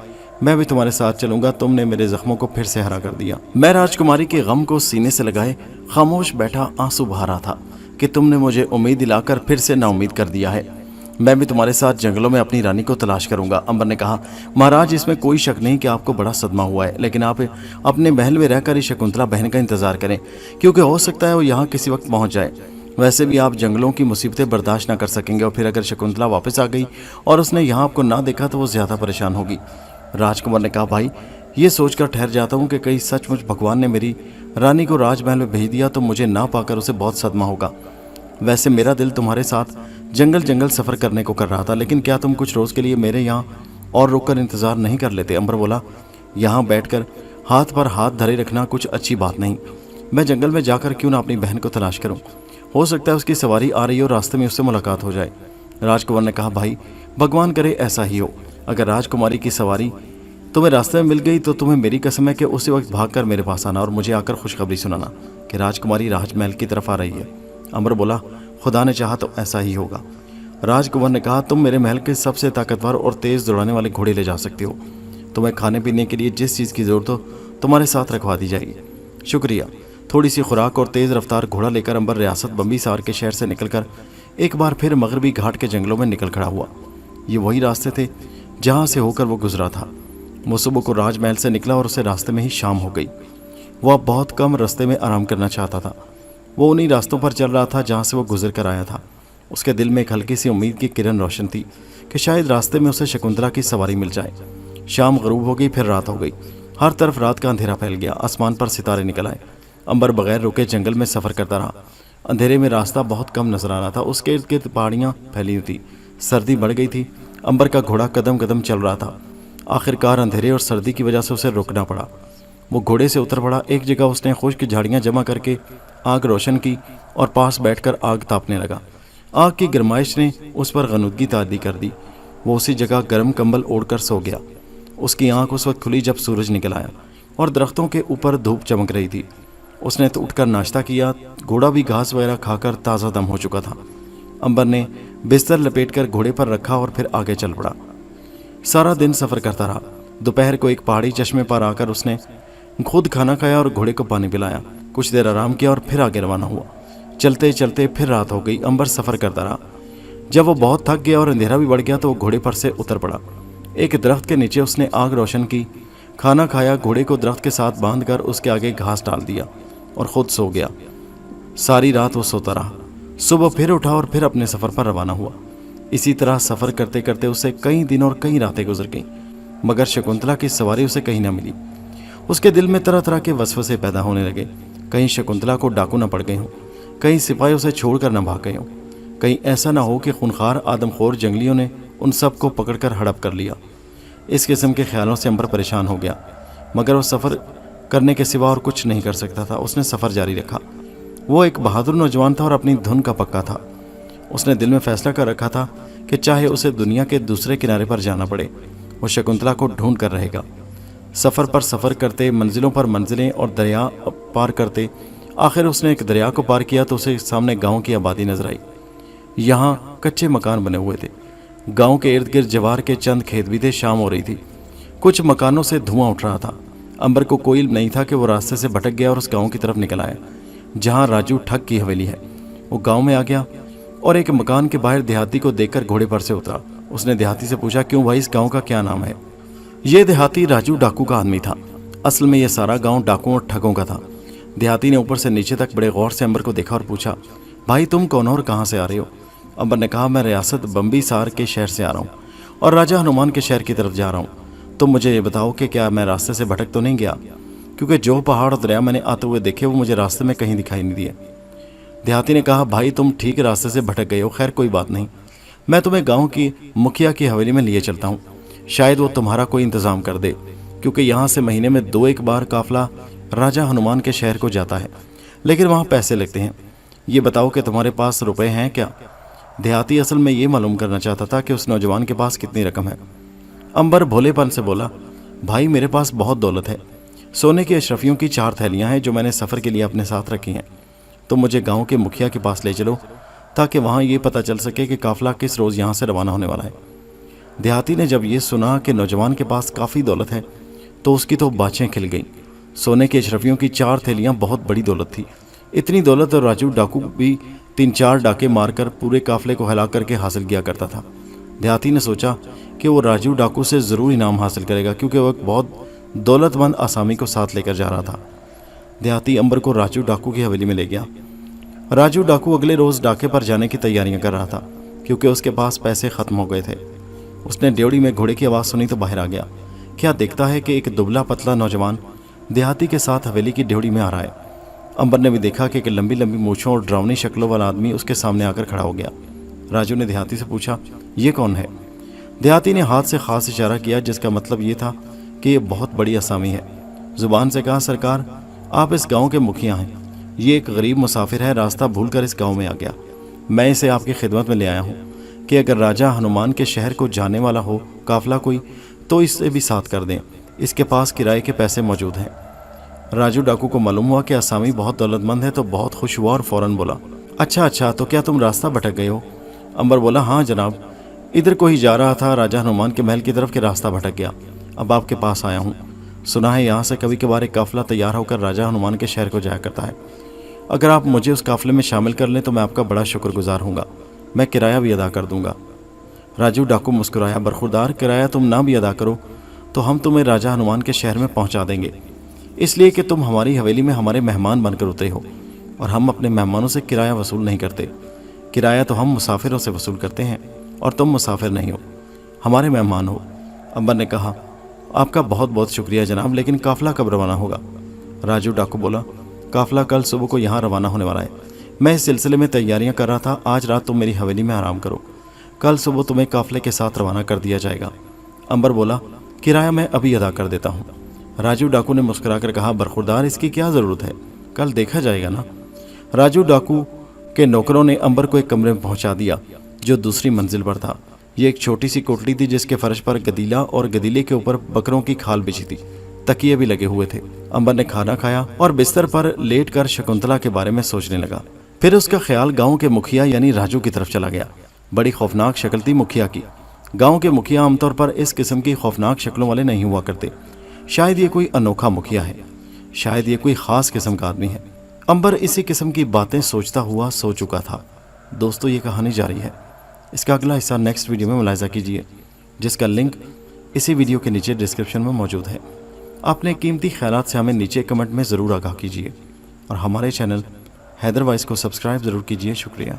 میں بھی تمہارے ساتھ چلوں گا، تم نے میرے زخموں کو پھر سے ہرا کر دیا۔ میں راجکماری کے غم کو سینے سے لگائے خاموش بیٹھا آنسو بہا رہا تھا کہ تم نے مجھے امید دلا کر پھر سے نا امید کر دیا ہے۔ میں بھی تمہارے ساتھ جنگلوں میں اپنی رانی کو تلاش کروں گا۔ امبر نے کہا، مہاراج، اس میں کوئی شک نہیں کہ آپ کو بڑا صدمہ ہوا ہے، لیکن آپ اپنے محل میں رہ کر اس شکنتلا بہن کا انتظار کریں، کیونکہ ہو سکتا ہے وہ یہاں کسی وقت پہنچ جائے۔ ویسے بھی آپ جنگلوں کی مصیبتیں برداشت نہ کر سکیں گے، اور پھر اگر شکنتلا واپس آ گئی اور اس نے یہاں آپ کو نہ دیکھا تو وہ زیادہ پریشان ہوگی۔ راجکمار نے کہا، بھائی، یہ سوچ کر ٹھہر جاتا ہوں کہ کہیں سچ مچ بھگوان نے میری رانی کو راج محل میں بھیج دیا تو مجھے نہ پا کر اسے بہت صدمہ ہوگا۔ ویسے میرا دل تمہارے ساتھ جنگل سفر کرنے کو کر رہا تھا، لیکن کیا تم کچھ روز کے لیے میرے یہاں اور رک کر انتظار نہیں کر لیتے؟ امبر بولا، یہاں بیٹھ کر ہاتھ پر ہاتھ دھرے رکھنا کچھ اچھی بات نہیں، میں جنگل میں جا کر کیوں نہ اپنی بہن کو تلاش کروں، ہو سکتا ہے اس کی سواری آ رہی ہو، راستے میں اس سے ملاقات ہو جائے۔ راجکمار نے کہا، بھائی، بھگوان کرے ایسا ہی ہو، اگر راجکماری کی سواری تمہیں راستے میں مل گئی تو تمہیں میری قسم ہے کہ اسی وقت بھاگ کر میرے پاس آنا اور مجھے آ کر خوشخبری سنانا کہ راجکماری راج محل کی طرف آ رہی ہے۔ امبر بولا، خدا نے چاہا تو ایسا ہی ہوگا۔ راجکمار نے کہا، تم میرے محل کے سب سے طاقتور اور تیز دوڑانے والے گھوڑے لے جا سکتے ہو، تمہیں کھانے پینے کے لیے جس چیز کی ضرورت ہو تمہارے ساتھ رکھوا دی جائے گی۔ شکریہ۔ تھوڑی سی خوراک اور تیز رفتار گھوڑا لے کر امبر ریاست بمبیسار کے شہر سے نکل کر ایک بار پھر مغربی گھاٹ کے جنگلوں میں نکل کھڑا ہوا۔ یہ وہی راستے تھے جہاں سے ہو کر وہ گزرا تھا۔ وہ صبح کو راج محل سے نکلا اور اسے راستے میں ہی شام ہو گئی۔ وہ اب بہت کم راستے میں آرام کرنا چاہتا تھا۔ وہ انہی راستوں پر چل رہا تھا جہاں سے وہ گزر کر آیا تھا۔ اس کے دل میں ایک ہلکی سی امید کی کرن روشن تھی کہ شاید راستے میں اسے شکنتلا کی سواری مل جائے۔ شام غروب ہو گئی، پھر رات ہو گئی، ہر طرف رات کا اندھیرا پھیل گیا، آسمان پر ستارے نکل آئے۔ امبر بغیر رکے جنگل میں سفر کرتا رہا۔ اندھیرے میں راستہ بہت کم نظر آ رہا تھا، اس کے ارد گرد پہاڑیاں پھیلی ہوئی تھی، سردی بڑھ گئی تھی۔ امبر کا گھوڑا قدم قدم چل رہا تھا۔ آخر کار اندھیرے اور سردی کی وجہ سے اسے رکنا پڑا۔ وہ گھوڑے سے اتر پڑا۔ ایک جگہ اس نے خشک جھاڑیاں جمع کر کے آگ روشن کی اور پاس بیٹھ کر آگ تاپنے لگا۔ آگ کی گرمائش نے اس پر غنودگی تاری کر دی۔ وہ اسی جگہ گرم کمبل اوڑھ کر سو گیا۔ اس کی آنکھ اس وقت کھلی جب سورج نکل آیا اور درختوں کے اوپر دھوپ چمک رہی تھی۔ اس نے تو اٹھ کر ناشتہ کیا، گھوڑا بھی گھاس وغیرہ کھا کر تازہ دم ہو چکا تھا۔ امبر نے بستر لپیٹ کر گھوڑے پر رکھا اور پھر آگے چل پڑا۔ سارا دن سفر کرتا رہا۔ دوپہر کو ایک پہاڑی چشمے پر آ کر اس نے خود کھانا کھایا اور گھوڑے کو پانی پلایا، کچھ دیر آرام کیا اور پھر آگے روانہ ہوا۔ چلتے چلتے پھر رات ہو گئی۔ امبر سفر کرتا رہا۔ جب وہ بہت تھک گیا اور اندھیرا بھی بڑھ گیا تو وہ گھوڑے پر سے اتر پڑا۔ ایک درخت کے نیچے اس نے آگ روشن کی، کھانا کھایا، گھوڑے کو درخت کے ساتھ باندھ کر اس کے آگے گھاس ڈال دیا اور خود سو گیا۔ ساری رات وہ سوتا رہا۔ صبح پھر اٹھا اور پھر اپنے سفر پر روانہ ہوا۔ اسی طرح سفر کرتے کرتے اسے کئی دن اور کئی راتیں گزر گئیں، مگر شکنتلا کی سواری اسے کہیں نہ ملی۔ اس کے دل میں طرح طرح کے وسوسے پیدا ہونے لگے۔ کہیں شکنتلا کو ڈاکو نہ پڑ گئے ہوں، کہیں سپاہی اسے چھوڑ کر نہ بھاگ گئے ہوں، کہیں ایسا نہ ہو کہ خونخوار آدم خور جنگلیوں نے ان سب کو پکڑ کر ہڑپ کر لیا۔ اس قسم کے خیالوں سے امبر پریشان ہو گیا، مگر وہ سفر کرنے کے سوا اور کچھ نہیں کر سکتا تھا۔ اس نے سفر جاری رکھا۔ وہ ایک بہادر نوجوان تھا اور اپنی دھن کا پکا تھا۔ اس نے دل میں فیصلہ کر رکھا تھا کہ چاہے اسے دنیا کے دوسرے کنارے پر جانا پڑے، وہ شکنتلا کو ڈھونڈ کر رہے گا۔ سفر پر سفر کرتے، منزلوں پر منزلیں اور دریا پار کرتے، آخر اس نے ایک دریا کو پار کیا تو اسے سامنے گاؤں کی آبادی نظر آئی۔ یہاں کچے مکان بنے ہوئے تھے۔ گاؤں کے ارد گرد جوار کے چند کھیت بھی تھے۔ شام ہو رہی تھی، کچھ مکانوں سے دھواں اٹھ رہا تھا۔ امبر کو کوئی علم نہیں تھا کہ وہ راستے سے بھٹک گیا اور اس گاؤں کی طرف نکل آیا جہاں راجو ٹھگ کی حویلی ہے۔ وہ گاؤں میں آ گیا اور ایک مکان کے باہر دیہاتی کو دیکھ کر گھوڑے پر سے اترا۔ اس نے دیہاتی سے پوچھا، کیوں بھائی، اس گاؤں کا کیا نام ہے؟ یہ دیہاتی راجو ڈاکو کا آدمی تھا۔ اصل میں یہ سارا گاؤں ڈاکوؤں اور ٹھگوں کا تھا۔ دیہاتی نے اوپر سے نیچے تک بڑے غور سے امبر کو دیکھا اور پوچھا، بھائی تم کون ہو اور کہاں سے آ رہے ہو؟ امبر نے کہا، میں ریاست بمبیسار کے شہر سے آ رہا ہوں اور راجہ ہنومان کے شہر کی طرف جا رہا ہوں۔ تم مجھے یہ بتاؤ کہ کیا میں راستے سے بھٹک تو نہیں گیا؟ کیونکہ جو پہاڑ اور دریا میں نے آتے ہوئے دیکھے وہ مجھے راستے میں کہیں دکھائی نہیں دیے۔ دیہاتی نے کہا، بھائی تم ٹھیک راستے سے بھٹک گئے ہو، خیر کوئی بات نہیں، میں تمہیں گاؤں کی مکھیا کی حویلی میں لیے چلتا ہوں، شاید وہ تمہارا کوئی انتظام کر دے، کیونکہ یہاں سے مہینے میں 2 بار قافلہ راجہ ہنومان کے شہر کو جاتا ہے، لیکن وہاں پیسے لگتے ہیں۔ یہ بتاؤ کہ تمہارے پاس روپے ہیں کیا؟ देहाती असल में ये मालूम करना चाहता था कि उस नौजवान के पास कितनी रकम है। अंबर भोलेपन से बोला, भाई मेरे पास बहुत दौलत है, सोने की अशरफियों की 4 थैलियां हैं जो मैंने सफ़र के लिए अपने साथ रखी हैं। तो मुझे गांव के मुखिया के पास ले चलो ताकि वहां ये पता चल सके कि काफ़िला किस रोज़ यहाँ से रवाना होने वाला है। देहाती ने जब ये सुना कि नौजवान के पास काफ़ी दौलत है तो उसकी तो बाछें खिल गईं। सोने की अशरफियों की 4 थैलियां बहुत बड़ी दौलत थी। इतनी दौलत और राजू डाकू भी 3-4 डाके मारकर पूरे काफिले को हिला करके हासिल किया करता था। देहाती ने सोचा कि वो राजू डाकू से ज़रूर इनाम हासिल करेगा क्योंकि वो एक बहुत दौलतमंद आसामी को साथ लेकर जा रहा था। देहाती अंबर को राजू डाकू की हवेली में ले गया। राजू डाकू अगले रोज़ डाके पर जाने की तैयारियां कर रहा था क्योंकि उसके पास पैसे ख़त्म हो गए थे। उसने ड्योढ़ी में घोड़े की आवाज़ सुनी तो बाहर आ गया। क्या देखता है कि एक दुबला पतला नौजवान देहाती के साथ हवेली की ड्योढ़ी में आ रहा है। अंबर ने भी देखा कि एक लंबी लंबी मूछों और डरावनी शक्लों वाला आदमी उसके सामने आकर खड़ा हो गया। राजू ने देहाती से पूछा, ये कौन है? देहाती ने हाथ से खास इशारा किया जिसका मतलब ये था कि ये बहुत बड़ी असामी है। ज़ुबान से कहा, सरकार आप इस गांव के मुखिया हैं। ये एक गरीब मुसाफिर है, रास्ता भूलकर इस गांव में आ गया। मैं इसे आपकी खिदमत में ले आया हूँ कि अगर राजा हनुमान के शहर को जाने वाला हो काफिला कोई तो इसे भी साथ कर दें। इसके पास किराए के पैसे मौजूद हैं। राजू डाकू को मालूम हुआ कि आसामी बहुत दौलतमंद है तो बहुत खुश हुआ और फ़ौरन बोला, अच्छा तो क्या तुम रास्ता भटक गए हो? अंबर बोला, हाँ जनाब, इधर कोई जा रहा था राजा हनुमान के महल की तरफ के रास्ता भटक गया, अब आपके पास आया हूँ। सुना है यहाँ से कभी कभार एक काफिला तैयार होकर राजा हनुमान के शहर को जाया करता है। अगर आप मुझे उस काफिले में शामिल कर लें तो मैं आपका बड़ा शुक्रगुजार हूँगा। मैं किराया भी अदा कर दूँगा। राजू डाकू मुस्कुराया, बरखुरदार, किराया तुम ना भी अदा करो तो हम तुम्हें राजा हनुमान के शहर में पहुँचा देंगे, इसलिए कि तुम हमारी हवेली में हमारे मेहमान बनकर उतरे हो और हम अपने मेहमानों से किराया वसूल नहीं करते। किराया तो हम मुसाफिरों से वसूल करते हैं और तुम मुसाफिर नहीं हो, हमारे मेहमान हो। अंबर ने कहा, आपका बहुत बहुत शुक्रिया जनाब, लेकिन काफिला कब रवाना होगा? राजू डाकू बोला, काफिला कल सुबह को यहाँ रवाना होने वाला है। मैं इस सिलसिले में तैयारियां कर रहा था। आज रात तुम मेरी हवेली में आराम करो, कल सुबह तुम्हें काफिले के साथ रवाना कर दिया जाएगा। अंबर बोला, किराया मैं अभी अदा कर देता हूँ। राजू डाकू ने मुस्कुराकर कहा, बरखुरदार, इसकी क्या ज़रूरत है, कल देखा जाएगा ना। राजू डाकू के नौकरों ने अंबर को एक कमरे में पहुंचा दिया जो दूसरी मंजिल पर था। ये एक छोटी सी कोठरी थी जिसके फर्श पर गदीला और गदीले के ऊपर बकरों की खाल बिछी थी। तकिए भी लगे हुए थे। अंबर ने खाना खाया और बिस्तर पर लेटकर शकुंतला के बारे में सोचने लगा। फिर उसका ख्याल गाँव के मुखिया यानी राजू की तरफ चला गया। बड़ी खौफनाक शक्ल थी मुखिया की। गाँव के मुखिया आमतौर पर इस किस्म की खौफनाक शक्लों वाले नहीं हुआ करते। शायद ये कोई अनोखा मुखिया है, शायद ये कोई ख़ास किस्म का आदमी है। अंबर इसी किस्म की बातें सोचता हुआ सो चुका था। दोस्तों, ये कहानी जारी है। इसका अगला हिस्सा नेक्स्ट वीडियो में मुलाहिज़ा कीजिए, जिसका लिंक इसी वीडियो के नीचे डिस्क्रिप्शन में मौजूद है। अपने कीमती ख्यालात से हमें नीचे कमेंट में ज़रूर आगाह कीजिए और हमारे चैनल हैदर वॉइस को सब्सक्राइब ज़रूर कीजिए। शुक्रिया।